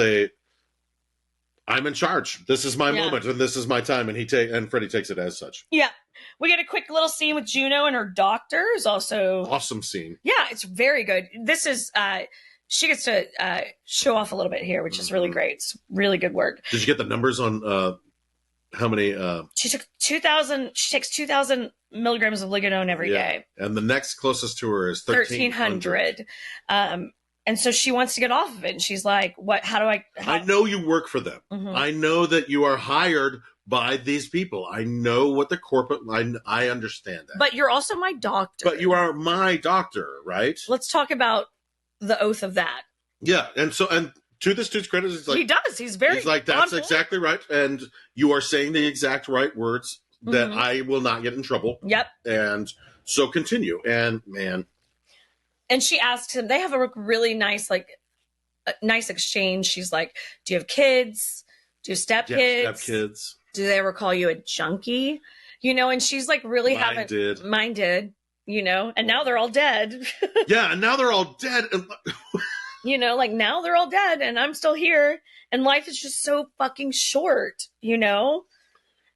I'm in charge. This is my moment, and this is my time, and Freddie takes it as such. Yeah. We get a quick little scene with Juno and her doctor is also awesome scene. Yeah, it's very good. This is she gets to show off a little bit here, which is really great. It's really good work. Did you get the numbers on how many? She took 2,000. She takes 2,000 milligrams of Ligadone every day, and the next closest to her is 1,300. And so she wants to get off of it. And she's like, what, how do I? I know you work for them. Mm-hmm. I know that you are hired by these people. I know what the corporate, I understand that. But you're also my doctor. But you are my doctor, right? Let's talk about the oath of that. Yeah. And to this dude's credit, he's like, he does. He's like, that's exactly right. And you are saying the exact right words that I will not get in trouble. Yep. And so continue. And man. And she asks him, they have a really nice, nice exchange. She's like, do you have kids? Do you have stepkids? Stepkids. Do they ever call you a junkie? And she's like, really Mine did, and now they're all dead. Yeah. And now they're all dead. Now they're all dead and I'm still here. And life is just so fucking short,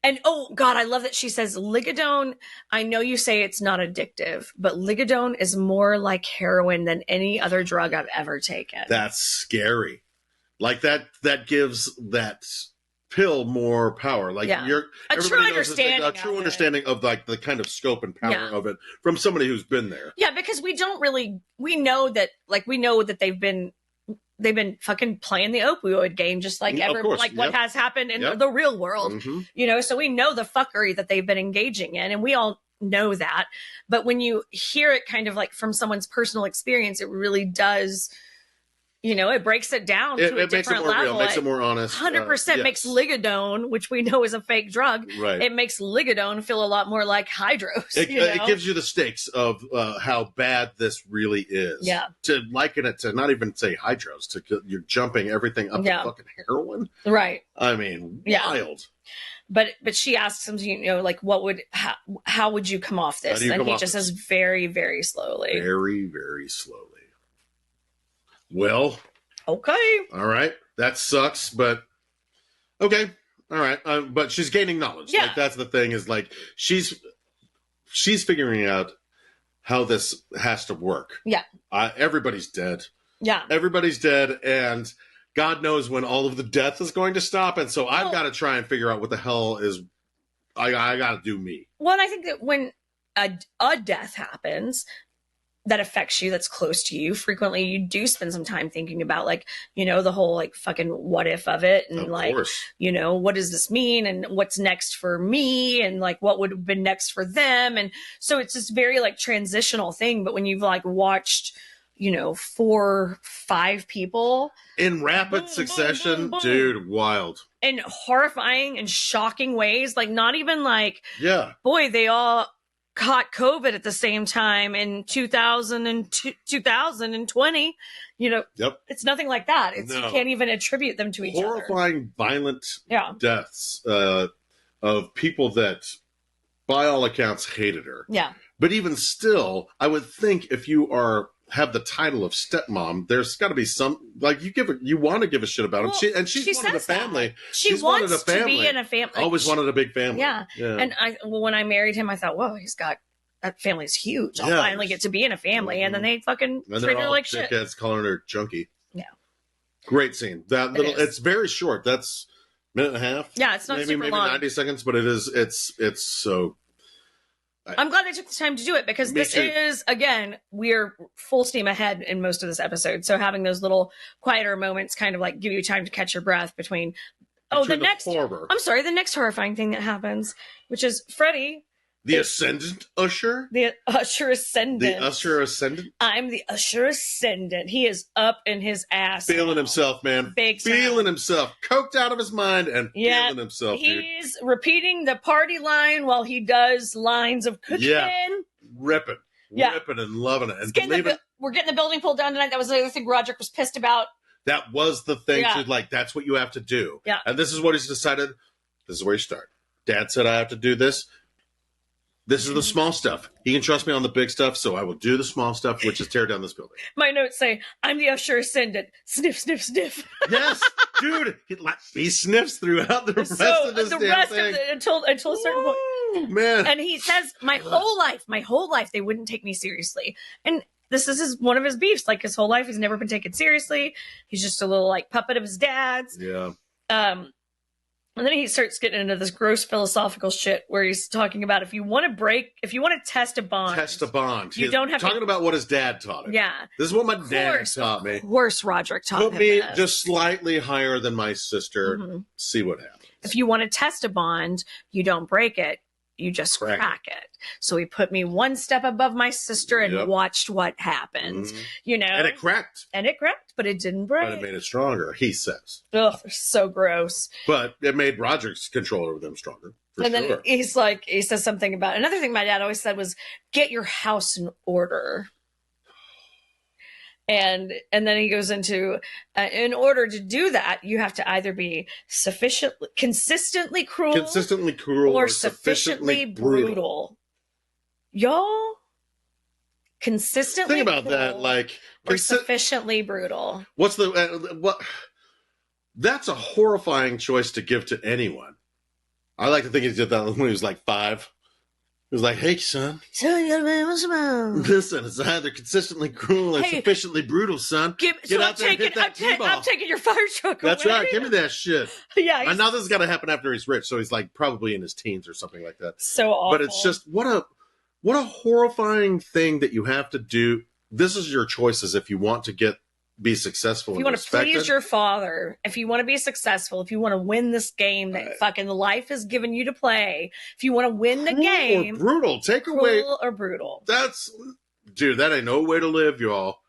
And, oh, God, I love that she says, Ligadone, I know you say it's not addictive, but Ligadone is more like heroin than any other drug I've ever taken. That's scary. Like, that gives that pill more power. Like, you're a true understanding of, like, the kind of scope and power of it from somebody who's been there. Yeah, because we know that they've been fucking playing the opioid game, just like what has happened in the real world, so we know the fuckery that they've been engaging in, and we all know that. But when you hear it kind of like from someone's personal experience, it really does, it breaks it down to a different level. Real, makes it more honest. 100% makes Ligadone, which we know is a fake drug, it makes Ligadone feel a lot more like Hydros. It gives you the stakes of how bad this really is. Yeah. To liken it to not even say Hydros, you're jumping everything up to fucking heroin. Right. I mean, wild. But she asks him, how would you come off this? And he just says very, very slowly. Very, very slowly. Well, okay, all right, that sucks, but okay, all right. But she's gaining knowledge. Yeah, like, that's the thing, is like she's figuring out how this has to work. Yeah, everybody's dead. Yeah, everybody's dead, and God knows when all of the death is going to stop. And so I've got to try and figure out what the hell is. I got to do me. Well, and I think that when a death happens that affects you, that's close to you, frequently you do spend some time thinking about, like, the whole, like, fucking what if of it, and what does this mean, and what's next for me, and like what would have been next for them. And so it's this very, like, transitional thing. But when you've, like, watched 4, 5 people in rapid succession, dude, wild, in horrifying and shocking ways, like, not even like, boy, they all caught COVID at the same time in 2020. You know, it's nothing like that. You can't even attribute them to each other. Horrifying, violent deaths of people that, by all accounts, hated her. Yeah. But even still, I would think if you have the title of stepmom, there's got to be some, like, you want to give a shit about him. She's one of the family. She wants to be in a family. Always wanted a big family. Yeah. And when I married him, I thought, whoa, that family's huge. I'll finally get to be in a family. And then they fucking treat her like shit. Dickheads calling her junkie. Yeah. Great scene. It's very short. That's a minute and a half. Yeah, it's not super long. 90 seconds, but it's so... I'm glad they took the time to do it because this is, again, we're full steam ahead in most of this episode. So having those little quieter moments kind of like give you time to catch your breath between the next horrifying thing that happens, which is Freddie. The Ascendant Usher? The Usher Ascendant. The Usher Ascendant? I'm the Usher Ascendant. He is up in his ass. Feeling himself, man. Feeling himself. Coked out of his mind and feeling himself. He's repeating the party line while he does lines of cooking. Yeah. Ripping and loving it. And we're getting the building pulled down tonight. That was the other thing Roderick was pissed about. That was the thing. Yeah. Like, that's what you have to do. Yeah. And this is what he's decided. This is where you start. Dad said I have to do this. This is the small stuff. He can trust me on the big stuff, so I will do the small stuff, which is tear down this building. My notes say, I'm the Usher Ascendant. Sniff, sniff, sniff. Yes, dude. He sniffs throughout the rest of this damn thing. Until a certain point. Man. And he says, my whole life, they wouldn't take me seriously. And this is one of his beefs. Like, his whole life, he's never been taken seriously. He's just a little, like, puppet of his dad's. Yeah. And then he starts getting into this gross philosophical shit where he's talking about if you want to test a bond. You don't have talking about what his dad taught him. Yeah. This is what my dad taught me. Of course, Roderick taught him. Put me just slightly higher than my sister. Mm-hmm. See what happens. If you want to test a bond, you don't break it. You just crack it. So he put me one step above my sister and watched what happened. Mm-hmm. You know? And it cracked. But it didn't break. But it made it stronger, he says. Ugh, they're so gross. But it made Roderick's control over them stronger. Then he says something about, another thing my dad always said was, get your house in order. And then he goes into, in order to do that, you have to either be consistently cruel, or sufficiently brutal. Y'all, consistently think about cruel that, like, or sufficiently brutal. What's what? That's a horrifying choice to give to anyone. I like to think he did that when he was like 5. He was like, hey, son. Listen, it's either consistently cruel or sufficiently brutal, son. Get out there and hit that T-ball. I'm taking your fire truck away. That's right. Give me that shit. Yeah. I know this is got to happen after he's rich, so he's like probably in his teens or something like that. So awful. But it's just, what a horrifying thing that you have to do. This is your choices if you want to be successful. If you want to please your father, if you want to be successful, if you want to win this game that fucking life has given you to play, if you want to win the game, or brutal, cruel or brutal. That ain't no way to live, y'all.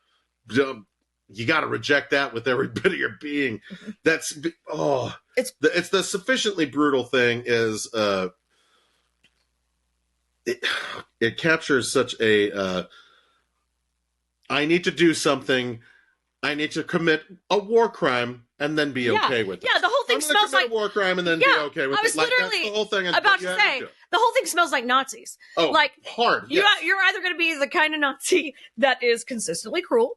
You got to reject that with every bit of your being. It's the sufficiently brutal thing is it captures such a I need to do something. I need to commit a war crime and then be okay with it. Yeah, the whole thing smells like a war crime and then be okay with it. I was literally the whole thing about to say the whole thing smells like Nazis. Oh, like hard. You're either going to be the kind of Nazi that is consistently cruel.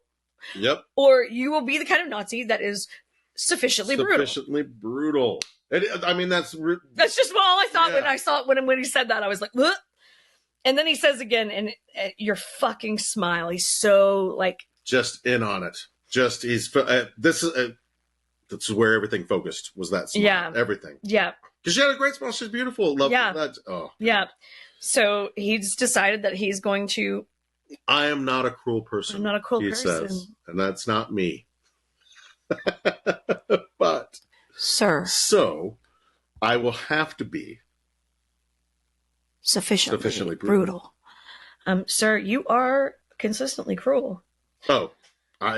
Yep. Or you will be the kind of Nazi that is sufficiently brutal. Sufficiently brutal. I mean, that's just all I thought when I saw it when he said that. I was like, ugh. And then he says again, and your fucking smile. He's so like just in on it. This is where everything focused was that smile. Yeah. Everything. Yeah. Because she had a great smile. She's beautiful. Lovely. Yeah. Yeah. So he's decided that he's going to. I am not a cruel person. I'm not a cruel person. Says, and that's not me. But. Sir. So I will have to be. Sufficiently brutal. Sir, you are consistently cruel. Oh.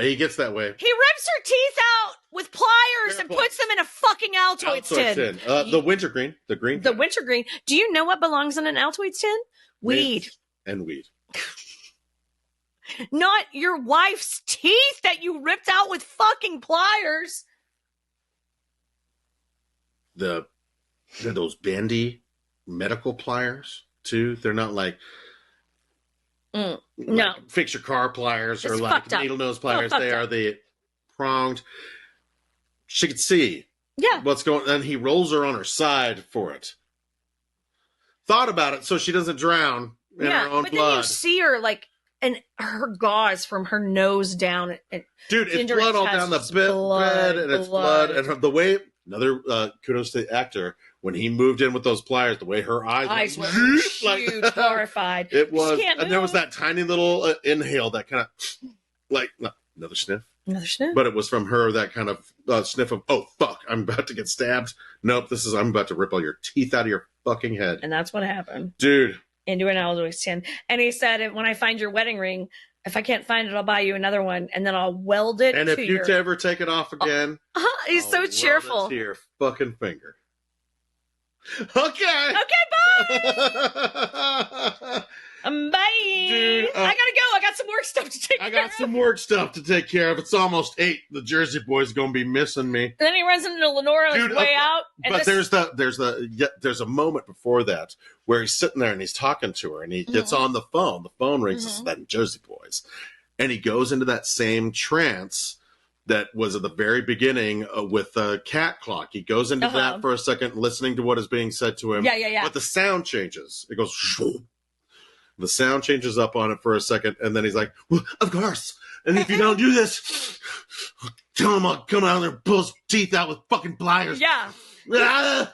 He gets that way. He rips her teeth out with pliers and puts them in a fucking Altoids tin. The wintergreen. The green. The wintergreen. Do you know what belongs in an Altoids tin? Weed. And weed. Not your wife's teeth that you ripped out with fucking pliers. Those bendy medical pliers too. They're not like no fix your car pliers or it's like needle nose pliers. They are the pronged. She could see what's going, and he rolls her on her side for it. Thought about it so she doesn't drown in her own blood. But then you see her like, and her gauze from her nose down. Dude, it's blood all down the bed, and it's blood. And the way, kudos to the actor, when he moved in with those pliers, the way her eyes were huge, horrified. It was, and there was that tiny little inhale that kind of, like, another sniff. But it was from her, that kind of sniff of, oh, fuck, I'm about to get stabbed. Nope, I'm about to rip all your teeth out of your fucking head. And that's what happened. Dude. Into an Always 10. And he said, when I find your wedding ring, if I can't find it, I'll buy you another one, and then I'll weld it. And if you ever take it off again, he's so cheerful. To your fucking finger. Okay. Okay, bye. Bye. Dude, I gotta go. I got some work stuff to take care of. I got some work stuff to take care of. It's almost 8. The Jersey boy's gonna be missing me. And then he runs into Lenore on his way out. And but there's a moment before that where he's sitting there and he's talking to her, and he gets on the phone. The phone rings. This is that Jersey boys, and he goes into that same trance that was at the very beginning with the cat clock. He goes into that for a second, listening to what is being said to him. Yeah. But the sound changes. It goes. The sound changes up on it for a second, and then he's like, well, of course. And if you don't do this, tell him I'll come out there and pull his teeth out with fucking pliers. Yeah.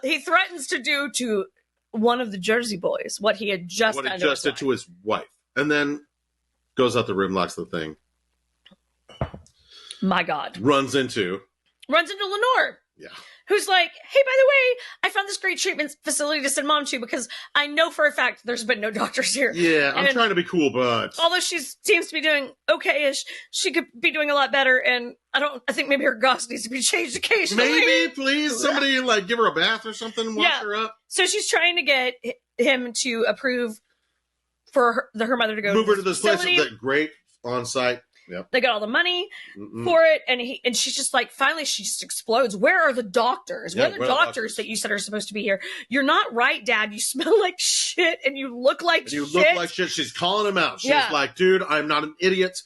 He threatens to do to one of the Jersey boys what he had just done to his wife. And then goes out the room, locks the thing. My God. Runs into Lenore. Yeah. Who's like, hey, by the way, I found this great treatment facility to send mom to because I know for a fact there's been no doctors here. Yeah, I'm trying to be cool, but although she seems to be doing okay-ish, she could be doing a lot better, and I think maybe her gauze needs to be changed occasionally. Maybe, please, somebody like give her a bath or something, wash her up. So she's trying to get him to approve for her mother to go move her to this place. That great on-site. Yep. They got all the money for it, and she's just like, finally, she just explodes. Where are the doctors? Where are the doctors that you said are supposed to be here? You're not right, Dad. You smell like shit, and you look like shit. You look like shit. She's calling him out. She's like, dude, I'm not an idiot.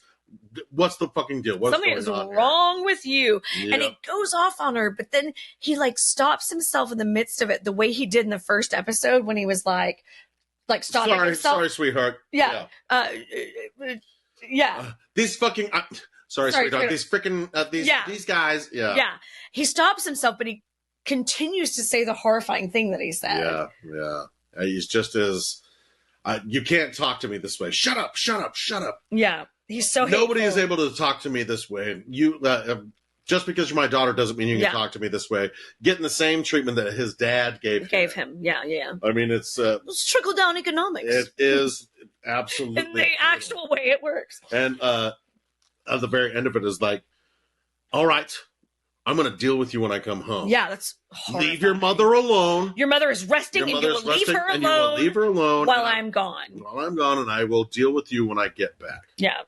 What's the fucking deal? Something is wrong with you. Yep. And it goes off on her, but then he like stops himself in the midst of it, the way he did in the first episode when he was like stopping himself. Sorry, sweetheart. Yeah. These fucking sorry, sweetheart. These freaking these guys. Yeah. He stops himself, but he continues to say the horrifying thing that he said. Yeah. He's just as you can't talk to me this way. Shut up. Yeah. He's so hateful. Nobody is able to talk to me this way. You just because you're my daughter doesn't mean you can talk to me this way. Getting the same treatment that his dad gave him. Yeah. I mean, it's trickle down economics. It is absolutely in the actual way it works. And at the very end of it is like, all right, I'm going to deal with you when I come home. Yeah, that's horrifying. Leave your mother alone. Your mother is resting, and you will leave her alone while I'm gone. While I'm gone, and I will deal with you when I get back. Yeah.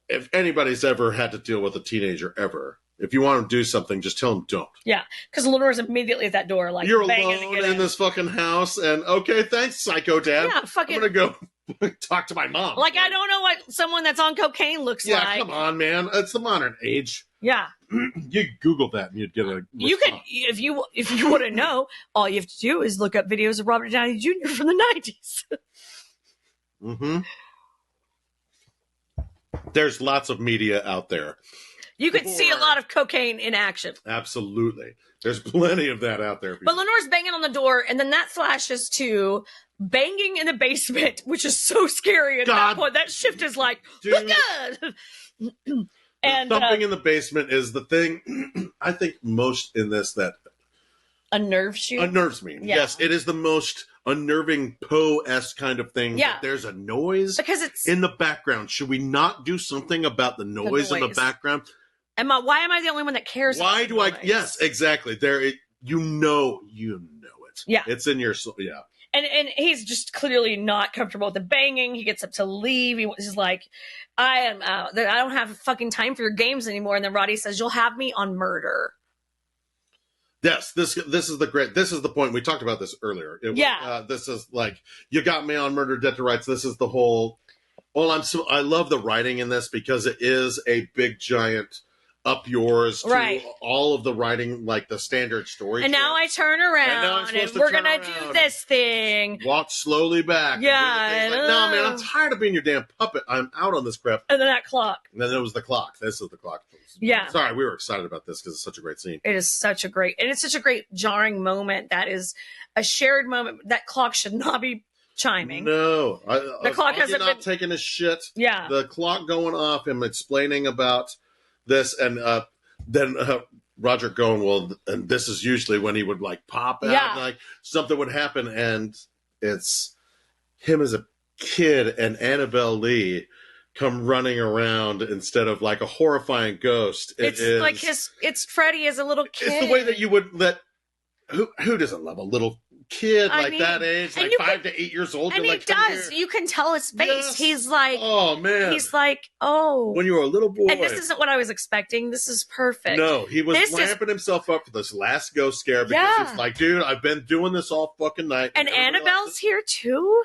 If anybody's ever had to deal with a teenager ever, if you want to do something, just tell them don't. Yeah, because Lenore's immediately at that door, like, you're alone in this fucking house, and okay, thanks, psycho dad. Yeah, fucking. I'm gonna go talk to my mom. Like, I don't know what someone that's on cocaine looks like. Yeah, come on, man. It's the modern age. Yeah. You Google that and you'd get a response. You could, if you want to know, all you have to do is look up videos of Robert Downey Jr. from the 90s. Mm-hmm. There's lots of media out there. You could see a lot of cocaine in action. Absolutely. There's plenty of that out there. But Lenore's banging on the door, and then that flashes to banging in the basement, which is so scary at that point. That shift is like, dude, and thumping in the basement is the thing, I think, most in this that unnerves you. Unnerves me. Yeah. Yes, it is the most unnerving Poe-esque kind of thing. Yeah. There's a noise because it's in the background. Should we not do something about the noise in the background? Why am I the only one that cares? Why do I? Yes, exactly. There, you know it. it. Yeah. It's in your soul. Yeah. And he's just clearly not comfortable with the banging. He gets up to leave. He's like, I am out. I don't have fucking time for your games anymore. And then Roddy says, you'll have me on murder. Yes, this is the point. We talked about this earlier. This is like, you got me on murder, debt to rights. This is the whole, I love the writing in this because it is a big, giant up yours to all of the writing, like the standard story. And now I turn around and we're going to do this thing. Walk slowly back. Yeah. Like, no, man, I'm tired of being your damn puppet. I'm out on this crap. And then that clock. And then it was the clock. This is the clock. Yeah. Sorry, we were excited about this because it's such a great scene. It is such a great jarring moment. That is a shared moment. That clock should not be chiming. No. The clock hasn't been taking a shit. Yeah. The clock going off, him explaining about this, and then Roger going, well, and this is usually when he would like pop out, and, like something would happen, and it's him as a kid and Annabelle Lee come running around instead of like a horrifying ghost. It's Freddy as a little kid. It's the way that you would let who doesn't love a little kid that age, like 5 to 8 years old? And he does. You can tell his face. Yes. He's like, oh man. He's like, oh. When you were a little boy. And this isn't what I was expecting. This is perfect. No, he was ramping himself up for this last ghost scare because he's like, dude, I've been doing this all fucking night. And Annabelle's here too?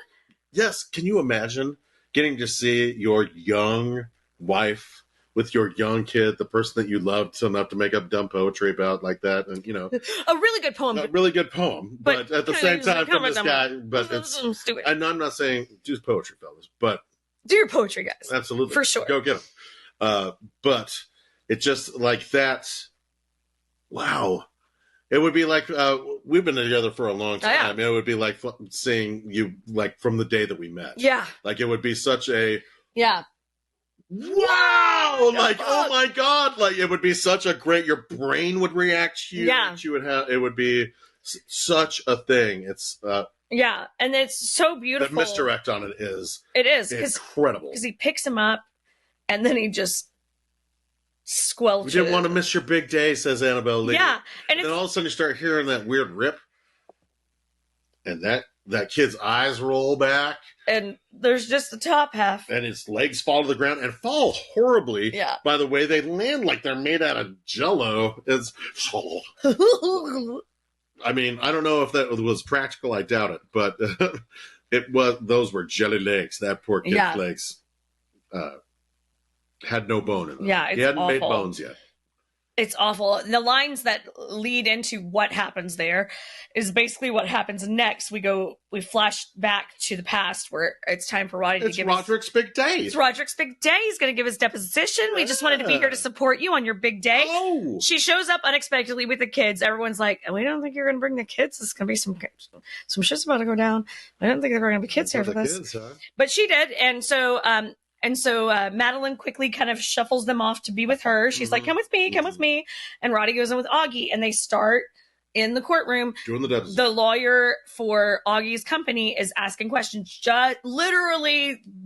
Yes. Can you imagine getting to see your young wife with your young kid, the person that you loved enough to make up dumb poetry about like that, and a really good poem. A really good poem, but at the same time from this guy. But it's stupid. And I'm not saying do poetry, fellas, but do your poetry, guys. Absolutely, for sure. Go get them. But it's just like that. Wow. It would be like we've been together for a long time. Oh, yeah. It would be like seeing you like from the day that we met. Yeah. Like it would be such a wow, like oh my god, like it would be such a great, your brain would react to you. Yeah. You would have, it would be such a thing. It's and it's so beautiful. The misdirect on it is incredible because he picks him up and then he just squelches. We didn't want to miss your big day, says Annabelle Lee. Yeah, and then all of a sudden you start hearing that weird rip, and that kid's eyes roll back. And there's just the top half. And his legs fall to the ground and fall horribly. Yeah. By the way, they land like they're made out of Jell-O. It's... I mean, I don't know if that was practical. I doubt it. But those were jelly legs. That poor kid's legs had no bone in them. Yeah, he hadn't made bones yet. It's awful. The lines that lead into what happens there is basically what happens next. We flash back to the past where it's time for Roddy to give Roderick's big day. It's Roderick's big day. He's going to give his deposition. We just wanted to be here to support you on your big day. Oh. She shows up unexpectedly with the kids. Everyone's like, we don't think you're going to bring the kids. It's going to be some shit's about to go down. I don't think there are going to be kids here for this. Kids, huh? But she did. And so Madeline quickly kind of shuffles them off to be with her. She's like, come with me. And Roddy goes in with Augie, and they start in the courtroom. Doing the deposition. The lawyer for Augie's company is asking questions,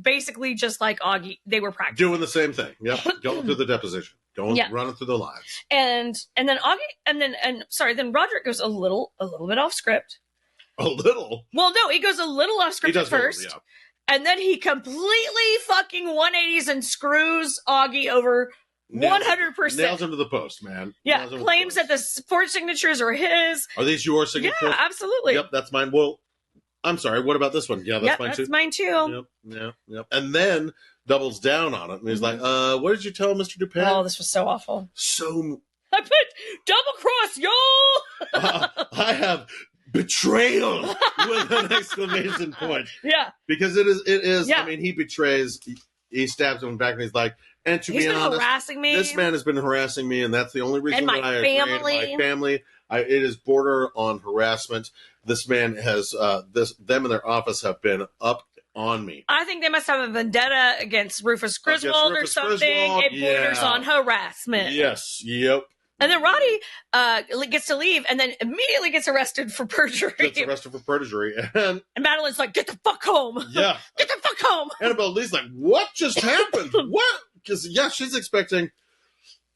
basically just like Augie. They were practicing. Doing the same thing. Yep. Going through the deposition. Running through the lines. And then then Roderick goes a little bit off script. A little? Well, no, he goes a little off script at first. And then he completely fucking 180s and screws Augie over 100%. Nails him to the post, man. Yeah, claims that the support signatures are his. Are these your signatures? Yeah, absolutely. Yep, that's mine. Well, I'm sorry, what about this one? Yeah, that's mine too. That's mine too. Yep. And then doubles down on it. And he's like, what did you tell Mr. Dupin? Oh, this was so awful. I put double cross, y'all! I have... betrayal with an exclamation point. Yeah. Because it is, I mean, he betrays, he stabs him in the back and he's like, and to be honest, harassing me. This man has been harassing me, and that's the only reason that I agree. My family, it is border on harassment. This man has, them in their office have been up on me. I think they must have a vendetta against Rufus Griswold or something. It borders on harassment. Yes. Yep. And then Roddy gets to leave and then immediately gets arrested for perjury. And Madeline's like, get the fuck home. Yeah. Get the fuck home. Annabelle Lee's like, what just happened? What? Because, she's expecting,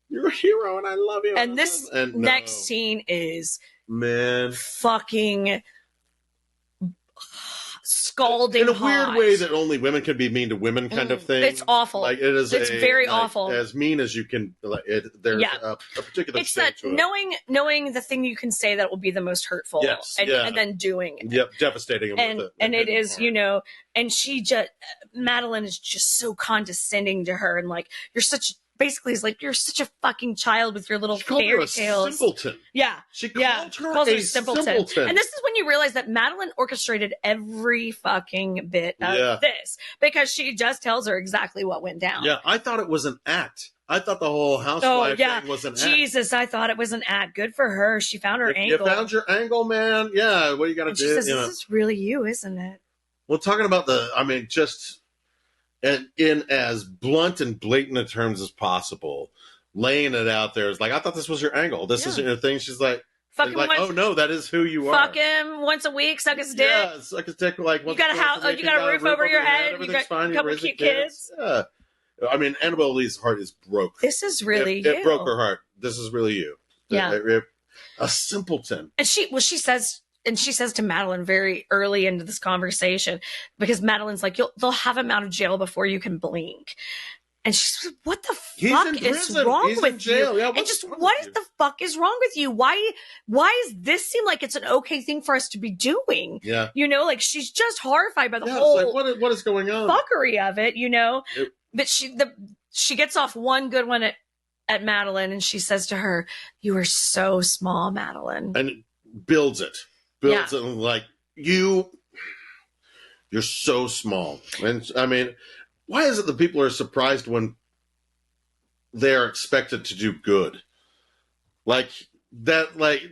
you're a hero and I love you. And this next scene is fucking scalding in a hot. weird way that only women can be mean to women, kind of thing. It's awful. Like it is. It's very awful. As mean as you can. There's a particular. It's that knowing the thing you can say that will be the most hurtful. Yes. And then doing it. Yep. Devastating. And it is, and she just Madeline is just so condescending to her, and like basically is like, you're such a fucking child with your little fairy tales. Simpleton. Yeah. She calls her a simpleton. And this is when you realize that Madeline orchestrated every fucking bit of this, because she just tells her exactly what went down. Yeah, I thought it was an act. I thought the whole housewife thing was an act. Jesus, I thought it was an act. Good for her. She found her angle. You found your angle, man. Yeah, what you got to do? She says, this is really you, isn't it? Well, talking about just in as blunt and blatant a terms as possible, laying it out there is like, I thought this was your angle. This is your thing. She's like, oh no, that is who you are. Fuck him once a week, suck his dick. Yeah, suck his dick. Like, you got a house, you got a roof over your head. Everything's fine. A couple cute kids. Yeah. I mean, Annabelle Lee's heart is broke. This is really you. It broke her heart. This is really you. Yeah. A simpleton. And she says to Madeline very early into this conversation, because Madeline's like, they'll have him out of jail before you can blink. And she's like, what the fuck is wrong with you? Yeah, and just what the fuck is wrong with you? Why does this seem like it's an okay thing for us to be doing? Yeah. Like she's just horrified by the whole like, what is going on? Fuckery of it, But she gets off one good one at Madeline, and she says to her, "You are so small, Madeline." And builds it like you're so small. And I mean, why is it that people are surprised when they're expected to do good? Like that, like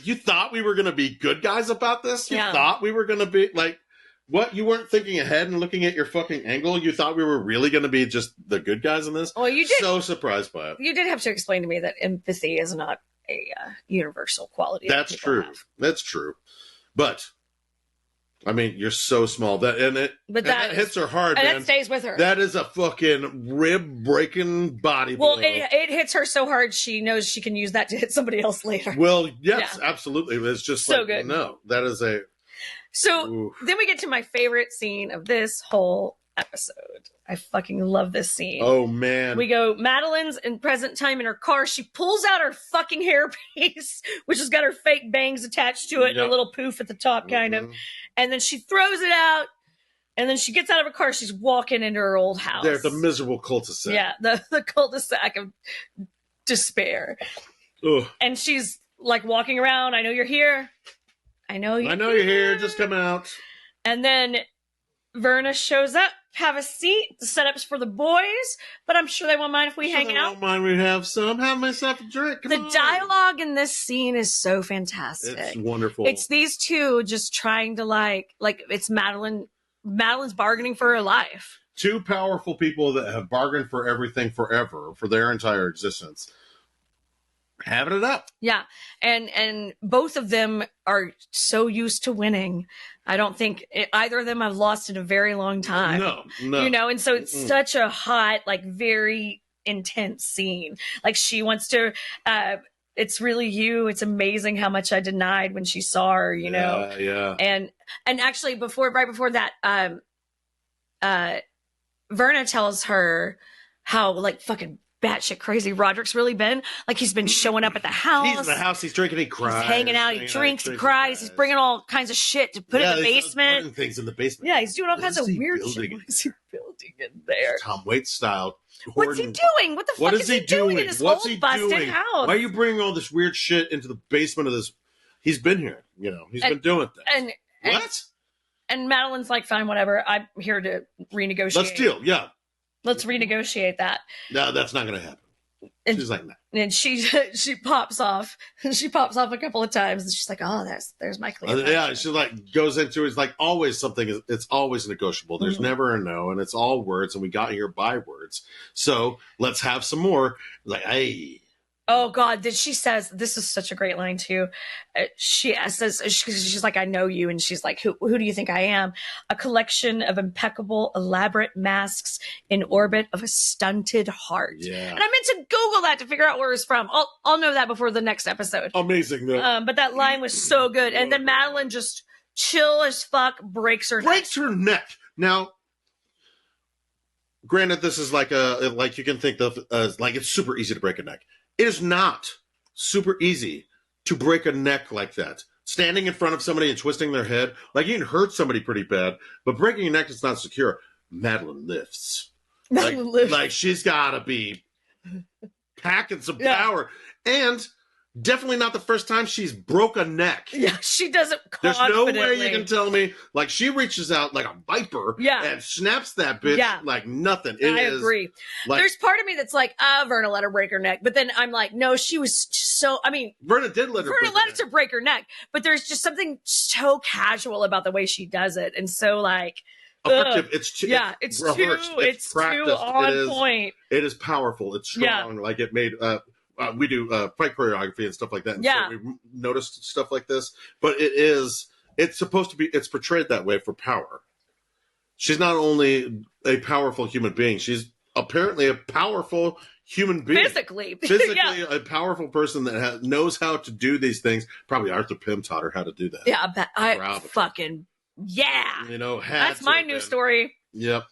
you thought we were going to be good guys about this? You thought we were going to be like, what? You weren't thinking ahead and looking at your fucking angle? You thought we were really going to be just the good guys in this? Well, you did. So surprised by it. You did have to explain to me that empathy is not a universal quality. That's true. Have. That's true. But I mean, you're so small that hits her hard, and man. that stays with her. That is a fucking rib breaking body blow. Well, it hits her so hard she knows she can use that to hit somebody else later. Well, yes, absolutely. It's just so good. No, that is a. So then we get to my favorite scene of this whole episode. I fucking love this scene. Oh man. We go, Madeline's in present time in her car. She pulls out her fucking hairpiece, which has got her fake bangs attached to it and a little poof at the top, kind of. And then she throws it out. And then she gets out of her car. She's walking into her old house. There's the miserable cul-de-sac. Yeah, the cul-de-sac of despair. Ugh. And she's like walking around. I know you're here. I know you're here. Just come out. And then Verna shows up. Have a seat. The setup's for the boys, but I'm sure they won't mind if we hang out. Won't mind we have some. Have myself a drink. Come on. Dialogue in this scene is so fantastic. It's wonderful. It's these two just trying to like it's Madeline. Madeline's bargaining for her life. Two powerful people that have bargained for everything forever, for their entire existence. Having it up. Yeah. And both of them are so used to winning. I don't think either of them have lost in a very long time. No. And so it's such a hot, like very intense scene. Like she wants to, it's really you. It's amazing how much I denied when she saw her, Yeah. And actually right before that, Verna tells her how like fucking batshit crazy Roderick's really been. Like he's been showing up at the house. He's in the house. He's drinking. He cries. He's hanging out. He drinks. He cries. He's bringing all kinds of shit to put in the basement. Things in the basement. Yeah, he's doing all kinds of weird shit. What is he building in there? Tom Waits style. What's he doing? What the fuck is he doing in this old busted house? Why are you bringing all this weird shit into the basement of this? He's been here. He's been doing things. What? And Madeline's like, fine, whatever. I'm here to renegotiate. Let's deal. Yeah. Let's renegotiate that. No, that's not going to happen. And she's like, no. And she pops off. She pops off a couple of times, and she's like, "Oh, there's my Cleopatra." Yeah, she like goes into it's like always something. It's always negotiable. There's never a no, and it's all words. And we got here by words. So let's have some more. Like, hey. Oh God! She says this is such a great line too. She says she's like, "I know you," and she's like, "Who do you think I am? A collection of impeccable, elaborate masks in orbit of a stunted heart." Yeah. And I meant to Google that to figure out where it's from. I'll know that before the next episode. Amazing though. But that line was so good, and then Madeline just chill as fuck, breaks her neck. Now, granted, this is like you can think of like it's super easy to break a neck. It is not super easy to break a neck like that. Standing in front of somebody and twisting their head, like you can hurt somebody pretty bad, but breaking a neck is not secure. Madeline lifts. Like she's got to be packing some power. And definitely not the first time she's broke a neck. Yeah, she does it There's confidently. no way you can tell me. Like, she reaches out like a viper and snaps that bitch like nothing. I agree. Like, there's part of me that's like, Verna let her break her neck. But then I'm like, no, she was so, I mean. Verna did let her to break her neck. But there's just something so casual about the way she does it. And so, like. It's too on point. It is powerful. It's strong. Like, it made... we do fight choreography and stuff like that. And so we noticed stuff like this. But it's supposed to be, it's portrayed that way for power. She's not only a powerful human being, she's apparently a powerful human being. Physically a powerful person that knows how to do these things. Probably Arthur Pym taught her how to do that. Yeah, I fucking, You know, that's my new story. Yep.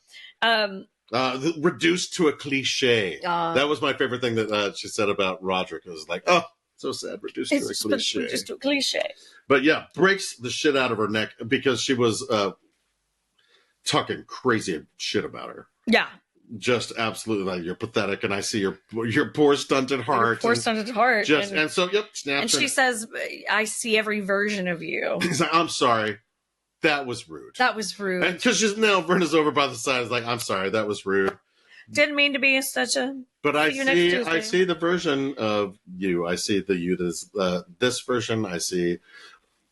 Reduced to a cliche. That was my favorite thing that she said about Roderick. It was like, oh, so sad. Reduced to a cliche. But yeah, breaks the shit out of her neck because she was talking crazy shit about her. Yeah. Just absolutely like, you're pathetic, and I see your poor stunted heart. And so, snaps. And she says, I see every version of you. He's like, I'm sorry. That was rude. And because she's now Verna's over by the side. It's like, I'm sorry, that was rude. Didn't mean to be such a. But I see the version of you. I see the you this version. I see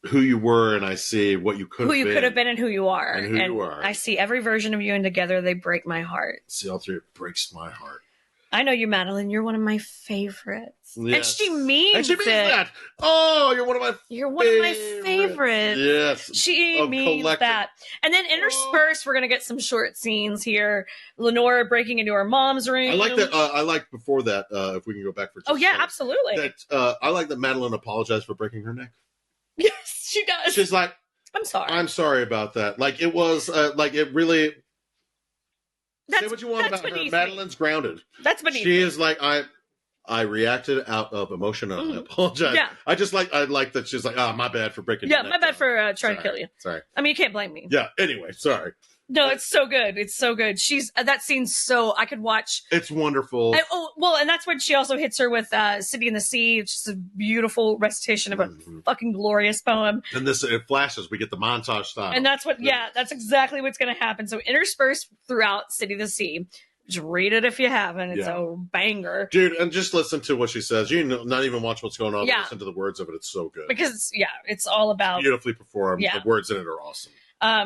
who you were, and I see what you could have been, and who you are, and who you are. I see every version of you, and together they break my heart. See all three. It breaks my heart. I know you, Madeline. You're one of my favorites. Yes. And she means that. Oh, you're one of my favorites. Yes. She means that. And then interspersed, we're going to get some short scenes here. Lenora breaking into her mom's room. I like that. I like before that, if we can go back for just a second, absolutely. That, I like that Madeline apologized for breaking her neck. Yes, she does. She's like, I'm sorry about that. Like, it was, like, it really... Say what you want about her. Madeline's grounded. That's beneath She is like, I reacted out of emotion and I apologize. Yeah. I like that she's like, my bad for breaking your neck. My bad for trying to kill you. Sorry. I mean, you can't blame me. Yeah, anyway, sorry. No, it's so good. It's so good. She's that scene's so I could watch. It's wonderful. And that's when she also hits her with City in the Sea. It's just a beautiful recitation of a fucking glorious poem. And it flashes. We get the montage style. And that's what, that's exactly what's going to happen. So interspersed throughout City of the Sea. Just read it if you haven't. It's a banger. Dude, and just listen to what she says. You not even watch what's going on. Yeah. Listen to the words of it. It's so good. Because, it's all about... Beautifully performed. Yeah. The words in it are awesome.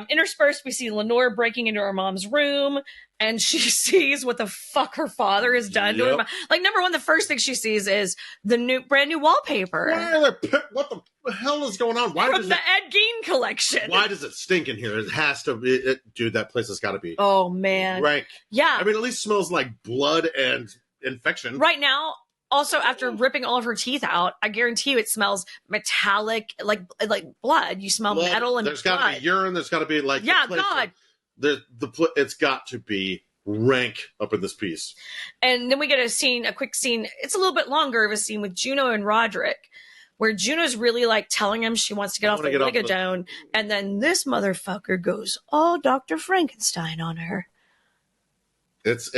Interspersed, we see Lenore breaking into her mom's room, and she sees what the fuck her father has done to her mom. Like, number one, the first thing she sees is the brand new wallpaper. What the hell is going on? From the Ed Gein collection. Why does it stink in here? It has to be... dude, that place has got to be... Oh, man. Rank. Yeah. I mean, at least smells like blood and infection. Right now... Also, after ripping all of her teeth out, I guarantee you it smells metallic, like blood. You smell metal and there's got to be urine. There's got to be like God. It's got to be rank up in this piece. And then we get a quick scene. It's a little bit longer of a scene with Juno and Roderick, where Juno's really like telling him she wants to get off the Ligadone, and then this motherfucker goes all Dr. Frankenstein on her. It's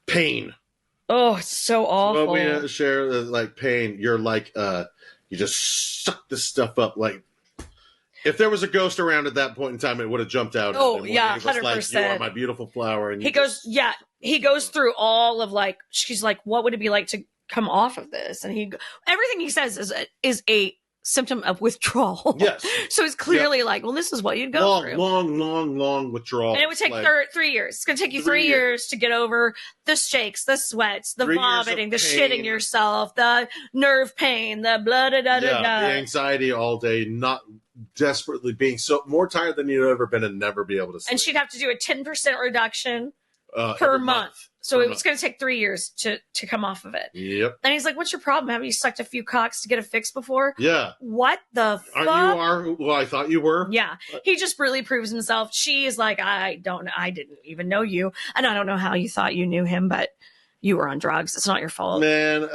pain. Oh, it's so awful. Well, we share like pain. You're like, you just suck this stuff up. Like, if there was a ghost around at that point in time, it would have jumped out. Oh, yeah, 100%. Like, you are my beautiful flower. And he goes through all of like, she's like, what would it be like to come off of this? And everything he says is a symptom of withdrawal. Yes. So it's clearly like, well, this is what you'd go through. Long withdrawal. And it would take 3 years. It's going to take you 3 years to get over the shakes, the sweats, the vomiting, the shitting yourself, the nerve pain, the blah, da, da, da, da. The anxiety all day, not desperately being more tired than you've ever been and never be able to sleep. And she'd have to do a 10% reduction. per month. So it's going to take 3 years to come off of it. Yep. And he's like, what's your problem? Haven't you sucked a few cocks to get a fix before? Yeah. What the fuck? Aren't you well, I thought you were. Yeah. He just really proves himself. She is like, I didn't even know you. And I don't know how you thought you knew him, but you were on drugs. It's not your fault. Man.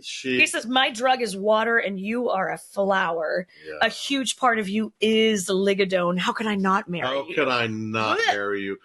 He says, my drug is water and you are a flower. Yeah. A huge part of you is ligodone. How can I not marry you? How can I not marry you?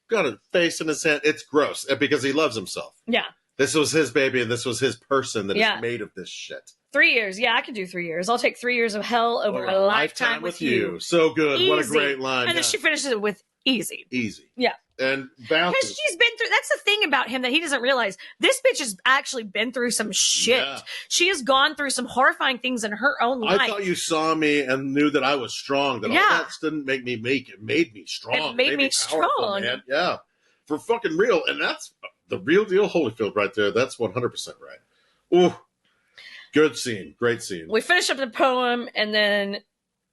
Got a face in his head. It's gross because he loves himself. Yeah. This was his baby and this was his person that is made of this shit. 3 years. Yeah, I can do 3 years. I'll take 3 years of hell over a lifetime with you. So good. Easy. What a great line. And then she finishes it with easy. Easy. Yeah. And because she's been through, that's the thing about him that he doesn't realize. This bitch has actually been through some shit. Yeah. She has gone through some horrifying things in her own life. I thought you saw me and knew that I was strong. That all that didn't make me weak. It made me strong. It made me strong. Man. Yeah. For fucking real. And that's the real deal Holyfield right there. That's 100% right. Ooh. Good scene. Great scene. We finish up the poem and then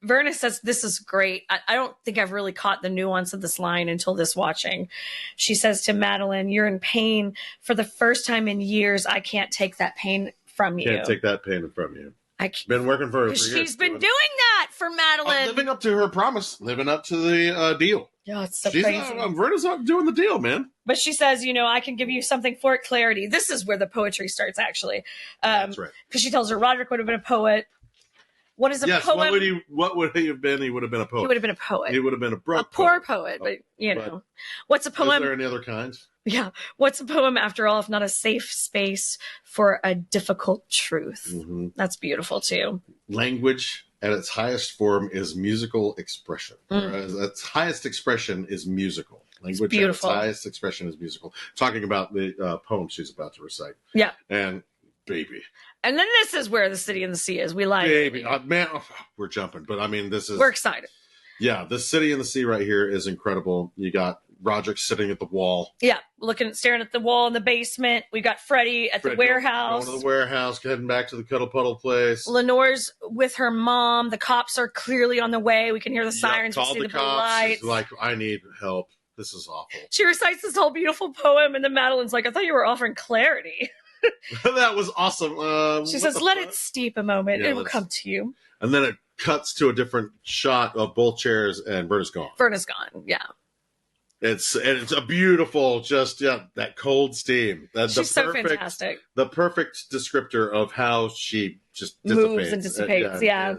Verna says, this is great. I don't think I've really caught the nuance of this line until this watching. She says to Madeline, you're in pain for the first time in years. I can't take that pain from you. Can't take that pain from you. I've been working for her for years. She's been doing that for Madeline. Living up to her promise. Living up to the deal. Yeah, it's so crazy. Verna's not doing the deal, man. But she says, I can give you something for clarity. This is where the poetry starts, actually. That's right. Because she tells her Roderick would have been a poet. What is a poem? What would he have been? He would have been a poet. He would have been a poet. He would have been a broke poor poet, but what's a poem? Is there any other kinds? Yeah. What's a poem after all, if not a safe space for a difficult truth? Mm-hmm. That's beautiful too. Language at its highest form is musical expression. Its highest expression is musical. Language at its highest expression is musical. Talking about the poem she's about to recite. Yeah. And baby. And then this is where the city and the sea is. We like baby. Man, we're jumping, but I mean, we're excited. Yeah, the city and the sea right here is incredible. You got Roderick sitting at the wall. Yeah, staring at the wall in the basement. We got Freddie at the warehouse. Going to the warehouse, heading back to the Cuddle Puddle place. Lenore's with her mom. The cops are clearly on the way. We can hear the sirens. We see the blue lights. She's like, I need help. This is awful. She recites this whole beautiful poem, and then Madeline's like, I thought you were offering clarity. That was awesome. She says, let it steep a moment. It will come to you. And then it cuts to a different shot of both chairs, and Verna's gone. Verna's gone, yeah. It's a beautiful, that cold steam. She's so fantastic. The perfect descriptor of how she just moves and dissipates. Yeah.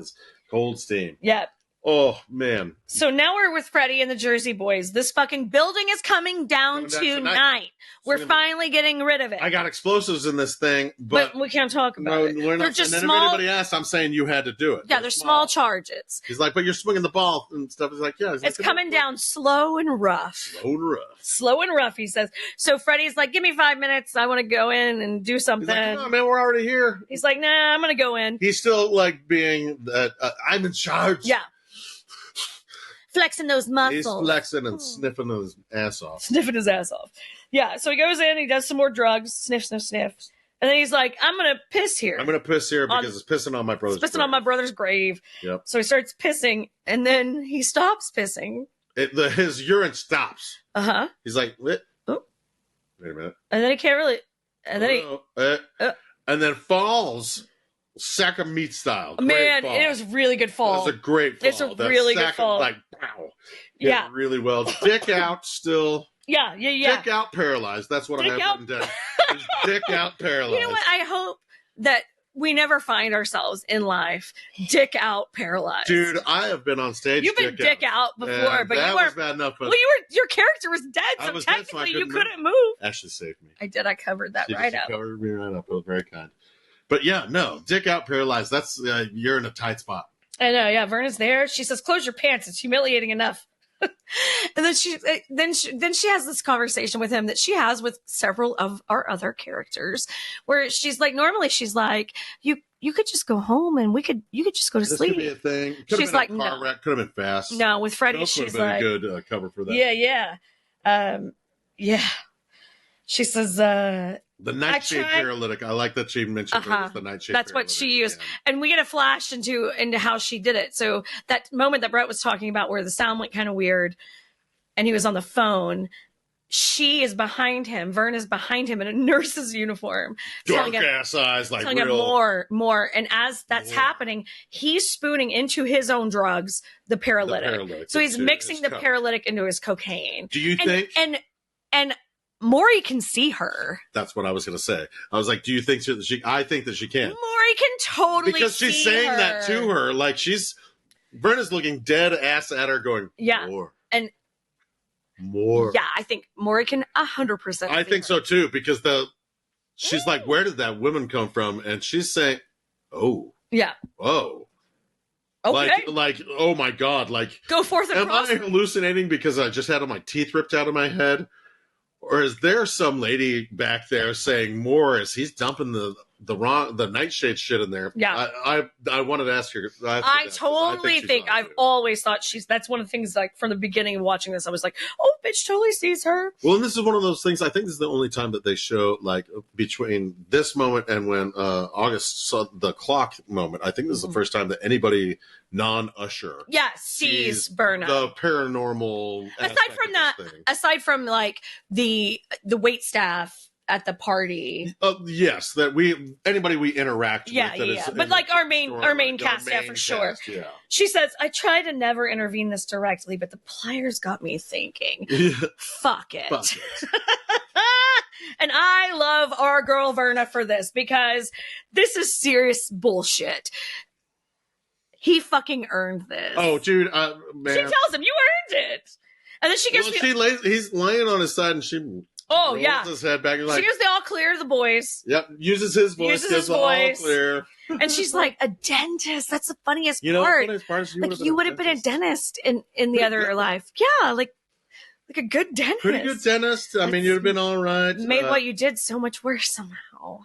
Cold steam. Yeah. Oh, man. So now we're with Freddie and the Jersey Boys. This fucking building is coming down tonight. We're finally getting rid of it. I got explosives in this thing, but we can't talk about it. They're just small. If anybody asks, I'm saying you had to do it. Yeah, they're small charges. He's like, but you're swinging the ball and stuff. He's like, yeah. It's coming down slow and rough. Slow and rough, he says. So Freddie's like, give me 5 minutes. I want to go in and do something. He's like, come on, man, we're already here. He's like, nah, I'm going to go in. He's still like being that, I'm in charge. Yeah. Flexing those muscles. He's flexing and sniffing his ass off. Sniffing his ass off. Yeah, so he goes in, he does some more drugs, sniff, sniff, sniff. And then he's like, I'm going to piss here. I'm going to piss here because it's pissing on my brother's grave. It's pissing on my brother's grave. Yep. So he starts pissing, and then he stops pissing. His urine stops. Uh-huh. He's like, what? Oh. Wait a minute. And then he can't really... And then and then falls... Sack of meat style. Man, it was really good fall. It was a great fall. It's a really good fall. Like, wow. Yeah. Really well. Dick out still. Yeah. Dick out paralyzed. That's what I have written down. Dick out paralyzed. You know what? I hope that we never find ourselves in life dick out paralyzed. Dude, I have been on stage. You've been dick out before, but that you were was bad enough. Well, your character was dead, so technically you couldn't move. Ashley saved me. I did. I covered that right up. She covered me right up. It was very kind. But yeah, no, dick out paralyzed. That's you're in a tight spot. I know. Yeah, Verna's there. She says, "Close your pants. It's humiliating enough." And then she has this conversation with him that she has with several of our other characters, where she's like, normally she's like, you could just go home and you could just go to sleep. Could be a thing. She's like, no, could have been fast. No, with Freddie, she's like, a good cover for that. Yeah. She says, the nightshade paralytic. I like that she mentioned the nightshade. That's what she used. And we get a flash into how she did it. So that moment that Brat was talking about where the sound went kind of weird and he was on the phone she is behind him. Vern is behind him in a nurse's uniform. Dark ass eyes, like telling him more. And as that's happening, he's spooning into his own drugs, the paralytic. So he's mixing the paralytic into his cocaine. Do you think? And Maury can see her. That's what I was going to say. I was like, do you think I think that she can. Maury can totally see her. Because she's saying that to her. Like, Vern is looking dead ass at her going, more. And more. Yeah, I think Maury can 100%. I think so too, because she's like, where did that woman come from? And she's saying, oh. Yeah. Oh. Okay. Like, oh my God. Like, go forth and prosper. Am I hallucinating because I just had all my teeth ripped out of my head? Or is there some lady back there saying Morris, he's dumping the nightshade shit in there? Yeah. I wanted to ask her. I totally think I've always thought that's one of the things, like, from the beginning of watching this, I was like, oh, bitch totally sees her. Well, and this is one of those things, I think this is the only time that they show, like, between this moment and when August saw the clock moment, I think this is the first time that anybody non-Usher sees Burna. The paranormal aside from like the wait staff at the party. Yes, that anybody we interact with. But like our main cast staff for sure. Yeah. She says, I try to never intervene this directly, but the pliers got me thinking. Fuck it. And I love our girl Verna for this, because this is serious bullshit. He fucking earned this. Oh, dude, man. She tells him, you earned it. And then she gives he's laying on his side and she rolls his head back. And she gives the all clear to the boys. Yep, uses his voice, gives the all clear. And she's like, a dentist. That's the funniest part. The funniest part is you would have been a dentist in the other life. Yeah, like a good dentist. Pretty good dentist. I mean, you'd have been all right. Made what you did so much worse somehow.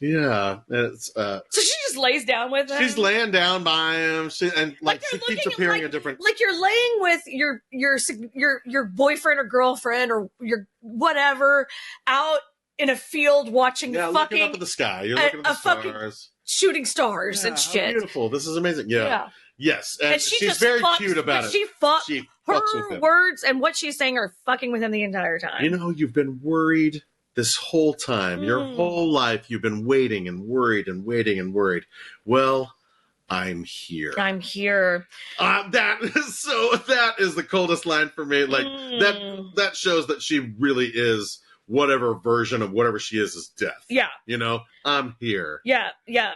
Yeah. It's, so she just lays down with him? She's laying down by him. She keeps appearing at different... Like you're laying with your boyfriend or girlfriend or your whatever out in a field watching looking up at the sky. You're looking at the stars. Shooting stars and shit. Beautiful. This is amazing. Yeah. Yes. And she's very cute about it. Her words and what she's saying are fucking with him the entire time. You know, you've been worried this whole time. Your whole life, you've been waiting and worried and waiting and worried. Well, I'm here. I'm here. That is the coldest line for me. Like that shows that she really is whatever version of whatever she is death. Yeah. You know, I'm here. Yeah. I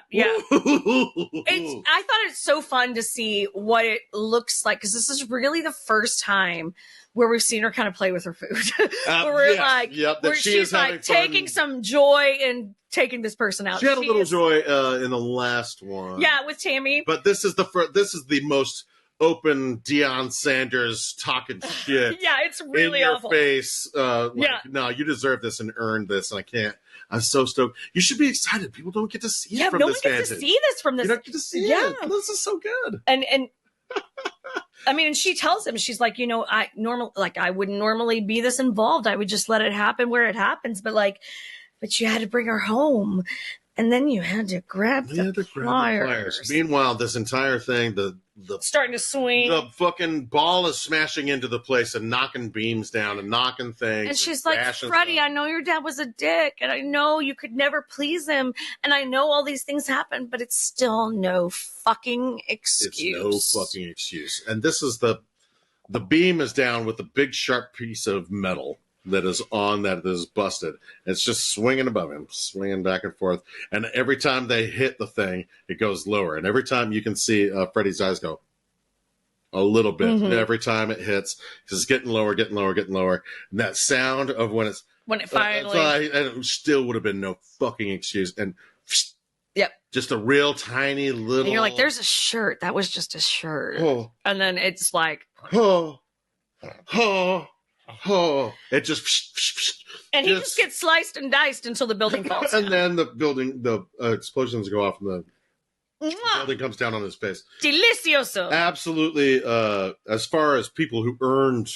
thought it's so fun to see what it looks like, because this is really the first time where we've seen her kind of play with her food. Where she's like taking some joy in taking this person out. She had a little joy in the last one. Yeah, with Tammy. But this is the most open Deion Sanders talking shit. Yeah, it's really in your awful. Face. No, you deserve this and earned this, and I can't. I'm so stoked. You should be excited. People don't get to see it from this vantage. No one gets to see this from this. You don't get to see it. This is so good. And I mean, and she tells him, she's like, I wouldn't normally be this involved. I would just let it happen where it happens. But you had to bring her home. And then you had to grab the pliers. Meanwhile, this entire thing, the starting to swing. The fucking ball is smashing into the place and knocking beams down and knocking things. And she's like, Freddie, I know your dad was a dick, and I know you could never please him, and I know all these things happened, but it's still no fucking excuse. It's no fucking excuse. And this is the beam is down with a big sharp piece of metal that is on that is busted. It's just swinging above him, swinging back and forth. And every time they hit the thing, it goes lower. And every time you can see Freddie's eyes go a little bit. Mm-hmm. Every time it hits, it's getting lower, getting lower, getting lower. And that sound of when it finally... and it still would have been no fucking excuse. And just a real tiny little... And you're like, there's a shirt. That was just a shirt. Oh. And then it's like... It just... And he just gets sliced and diced until the building falls down. And then the explosions go off and the building comes down on his face. Delicioso. Absolutely. As far as people who earned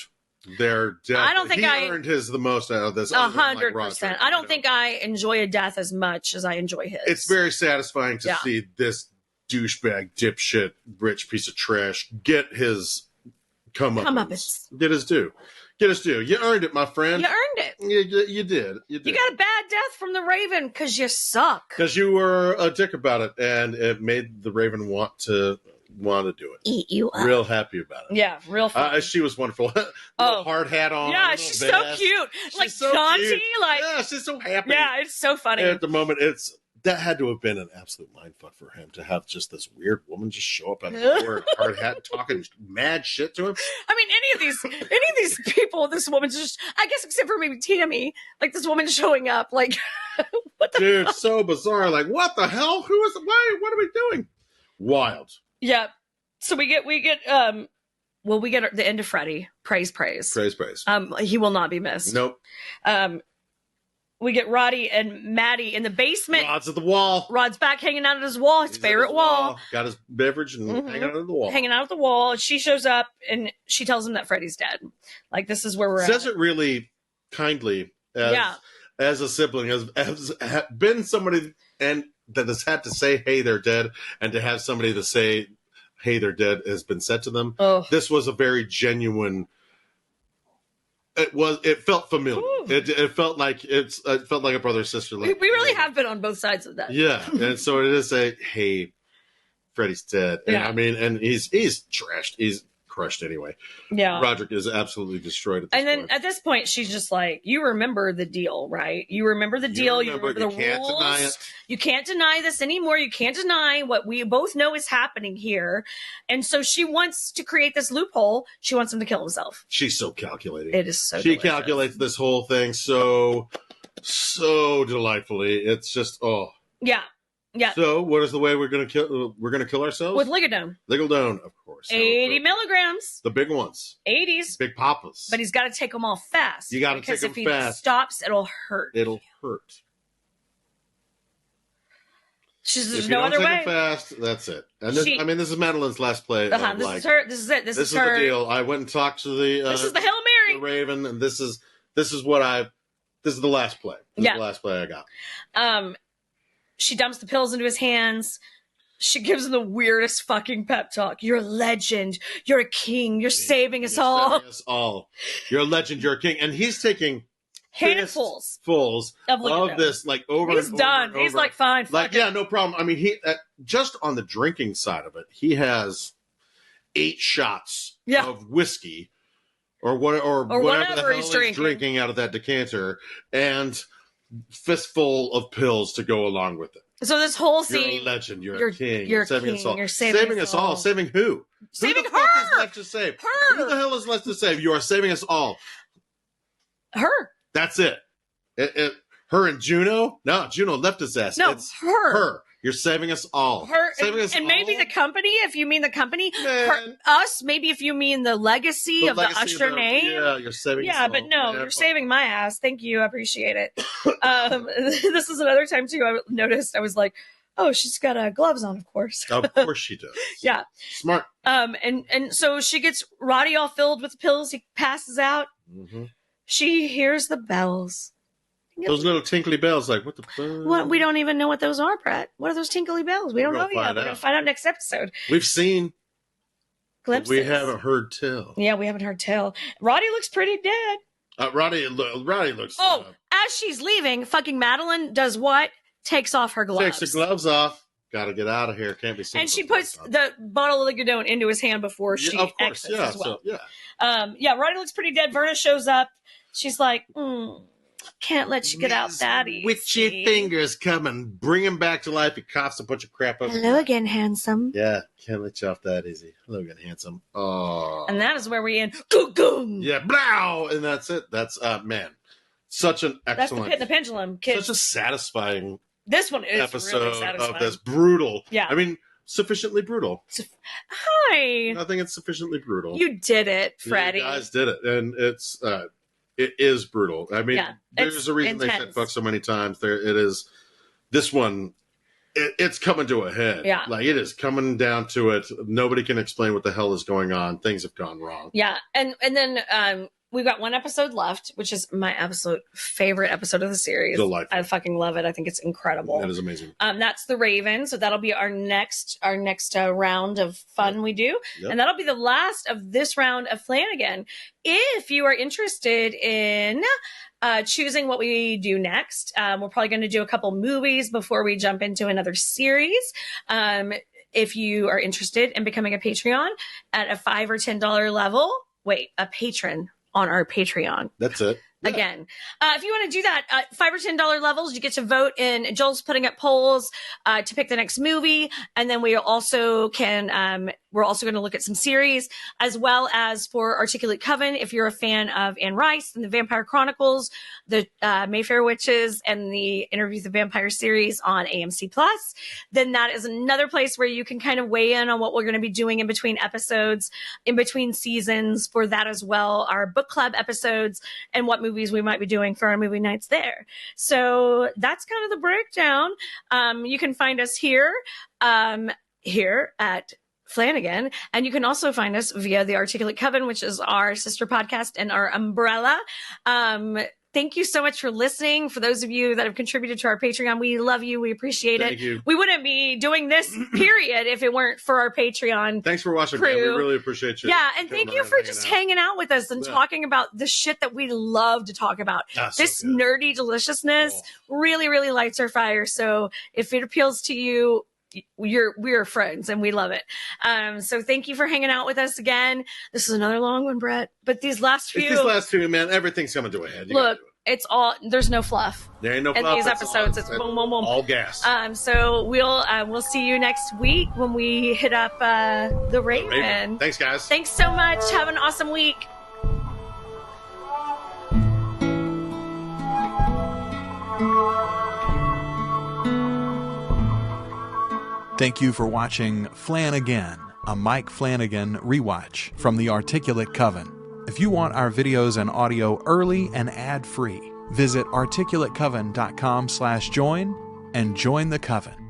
their death, I don't think he earned his the most out of this. 100%. I don't think I enjoy a death as much as I enjoy his. It's very satisfying to see this douchebag, dipshit, rich piece of trash get his comeuppance. Get his due. Get his due. You earned it, my friend. You earned it. You did. You got a bad death from the Raven because you suck. Because you were a dick about it, and it made the Raven want to do it. Eat you up. Real happy about it. Yeah, real fun. She was wonderful. Hard hat on. Yeah, she's so cute. Like so jaunty. Cute. Like, yeah, she's so happy. Yeah, it's so funny. And at the moment, that had to have been an absolute mindfuck for him to have just this weird woman just show up out of nowhere, hard hat, talking mad shit to him. I mean, any of these people, this woman's just, I guess, except for maybe Tammy, like this woman showing up, like, what the Dude, fuck? so bizarre. Like, what the hell? Who is? Why? What are we doing? Wild. Yeah. So we get the end of Freddy. Praise. Praise. He will not be missed. Nope. We get Roddy and Maddie in the basement. Rod's at the wall. Rod's back hanging out at his wall, his favorite wall. Got his beverage and hanging out at the wall. Hanging out at the wall. She shows up and she tells him that Freddy's dead. Like, this is where we're at. Says it really kindly as a sibling, has been somebody and that has had to say, hey, they're dead, and to have somebody to say, hey, they're dead has been said to them. Oh. This was a very genuine. It felt familiar. It felt like it felt like a brother sister. We really have been on both sides of that. Yeah, and so it is hey, Freddy's dead. And I mean, and he's trashed. He's crushed anyway. Yeah, Roderick is absolutely destroyed at this point. And then at this point, she's just like, you remember the deal, right? You remember the deal. You remember the rules. Deny it. You can't deny this anymore. You can't deny what we both know is happening here. And so she wants to create this loophole. She wants him to kill himself. She's so calculating. It is so She delicious. calculates this whole thing so delightfully. It's just, Yeah. Yeah. So what is the way we're gonna kill ourselves? With Ligadone. Ligadone, of course. 80 milligrams. The big ones. 80s. Big papas. But he's got to take them all fast. You got to take them fast. Because if he stops, it'll hurt. It'll hurt. There's no other way. If you don't take them fast, that's it. And this is Madeline's last play. This is her. This is it. This is her. The deal. I went and talked to the. This is the Hail Mary. The Raven, and this is the last play. This is the last play I got. She dumps the pills into his hands. She gives him the weirdest fucking pep talk. You're a legend. You're a king. You're saving us all. Saving us all. You're a legend. You're a king. And he's taking handfuls of this, like over. He's and done. Over He's like, fine. Like, yeah, no problem. I mean, he just on the drinking side of it, he has 8 shots of whiskey, or whatever the hell he's drinking out of that decanter, and fistful of pills to go along with it. So this whole scene, you're a legend, you're a king, you're saving king, us all. You're saving us all. Saving who? Saving who the her. Fuck is left to save? Her. Who the hell is left to save? You are saving us all. Her. That's it. Her and Juno? No, Juno left his ass. No, it's her. You're saving us all. Her saving us and all? maybe the company, if you mean the company. Us, maybe if you mean the legacy of the Usher name. Yeah, you're saving us all. But no, you're saving my ass. Thank you. I appreciate it. This is another time, too, I noticed. I was like, oh, she's got gloves on, of course. Of course she does. Yeah. Smart. And so she gets Roddy all filled with pills. He passes out. Mm-hmm. She hears the bells. Those little tinkly bells, like, what the fuck? What? We don't even know what those are, Brat. What are those tinkly bells? We don't know yet. We're going to find out next episode. We've seen glimpses. We haven't heard tell. Yeah, we haven't heard tell. Roddy looks pretty dead. Roddy looks... as she's leaving, fucking Madeline does what? Takes off her gloves. Takes the gloves off. Got to get out of here. Can't be seen. And she puts the bottle of Ligadone into his hand before she exits as well. So, yeah. Roddy looks pretty dead. Verna shows up. She's like, can't let you get out that easy. Witchy fingers come and bring him back to life. He coughs a bunch of crap up. Hello again, handsome. Yeah, can't let you off that easy. Hello again, handsome. Oh. And that is where we end. Go-go! Yeah, blow! And that's it. That's, man, such an excellent... That's the Pendulum. Such a satisfying this one is episode really satisfying. Of this. Brutal. Yeah. I mean, sufficiently brutal. Hi. I think it's sufficiently brutal. You did it, Freddie. You guys did it. And it is brutal. I mean, there's a reason intense. They said fuck so many times. It is, this one, it's coming to a head. Yeah. Like, it is coming down to it. Nobody can explain what the hell is going on. Things have gone wrong. Yeah. And then we've got one episode left, which is my absolute favorite episode of the series. Delightful. I fucking love it. I think it's incredible. That is amazing. That's the Raven. So that'll be our next round of fun we do. Yep. And that'll be the last of this round of Flan-Again. If you are interested in choosing what we do next, we're probably going to do a couple movies before we jump into another series. If you are interested in becoming a Patreon at a $5 or $10 level, a patron on our Patreon. That's it. Yeah. Again, if you want to do that, $5 or $10 levels, you get to vote in. Joel's putting up polls to pick the next movie, and then we also can. We're also going to look at some series, as well as for Articulate Coven. If you're a fan of Anne Rice and the Vampire Chronicles, the Mayfair Witches, and the Interview with the Vampire series on AMC Plus, then that is another place where you can kind of weigh in on what we're going to be doing in between episodes, in between seasons for that as well. Our book club episodes and what movies we might be doing for our movie nights there. So that's kind of the breakdown. You can find us here at Flan-Again, and you can also find us via the Articulate Coven, which is our sister podcast and our umbrella. Thank you so much for listening. For those of you that have contributed to our Patreon, we love you. We appreciate it. Thank you. We wouldn't be doing this period if it weren't for our Patreon. Thanks for watching, crew. man. We really appreciate you. Yeah, and thank you for just hanging out with us and talking about the shit that we love to talk about. This so nerdy deliciousness really, really lights our fire. So if it appeals to you, we're friends and we love it. So thank you for hanging out with us again. This is another long one, Brett, but these last few, man, everything's coming to a head. Look, it's all, there's no fluff. There ain't no in fluff. These episodes. It's boom, boom, boom. All gas. So we'll see you next week when we hit up the Raven. Thanks, guys. Thanks so much. Have an awesome week. Thank you for watching Flan-Again, a Mike Flan-Again rewatch from the Articulate Coven. If you want our videos and audio early and ad-free, visit articulatecoven.com/join and join the Coven.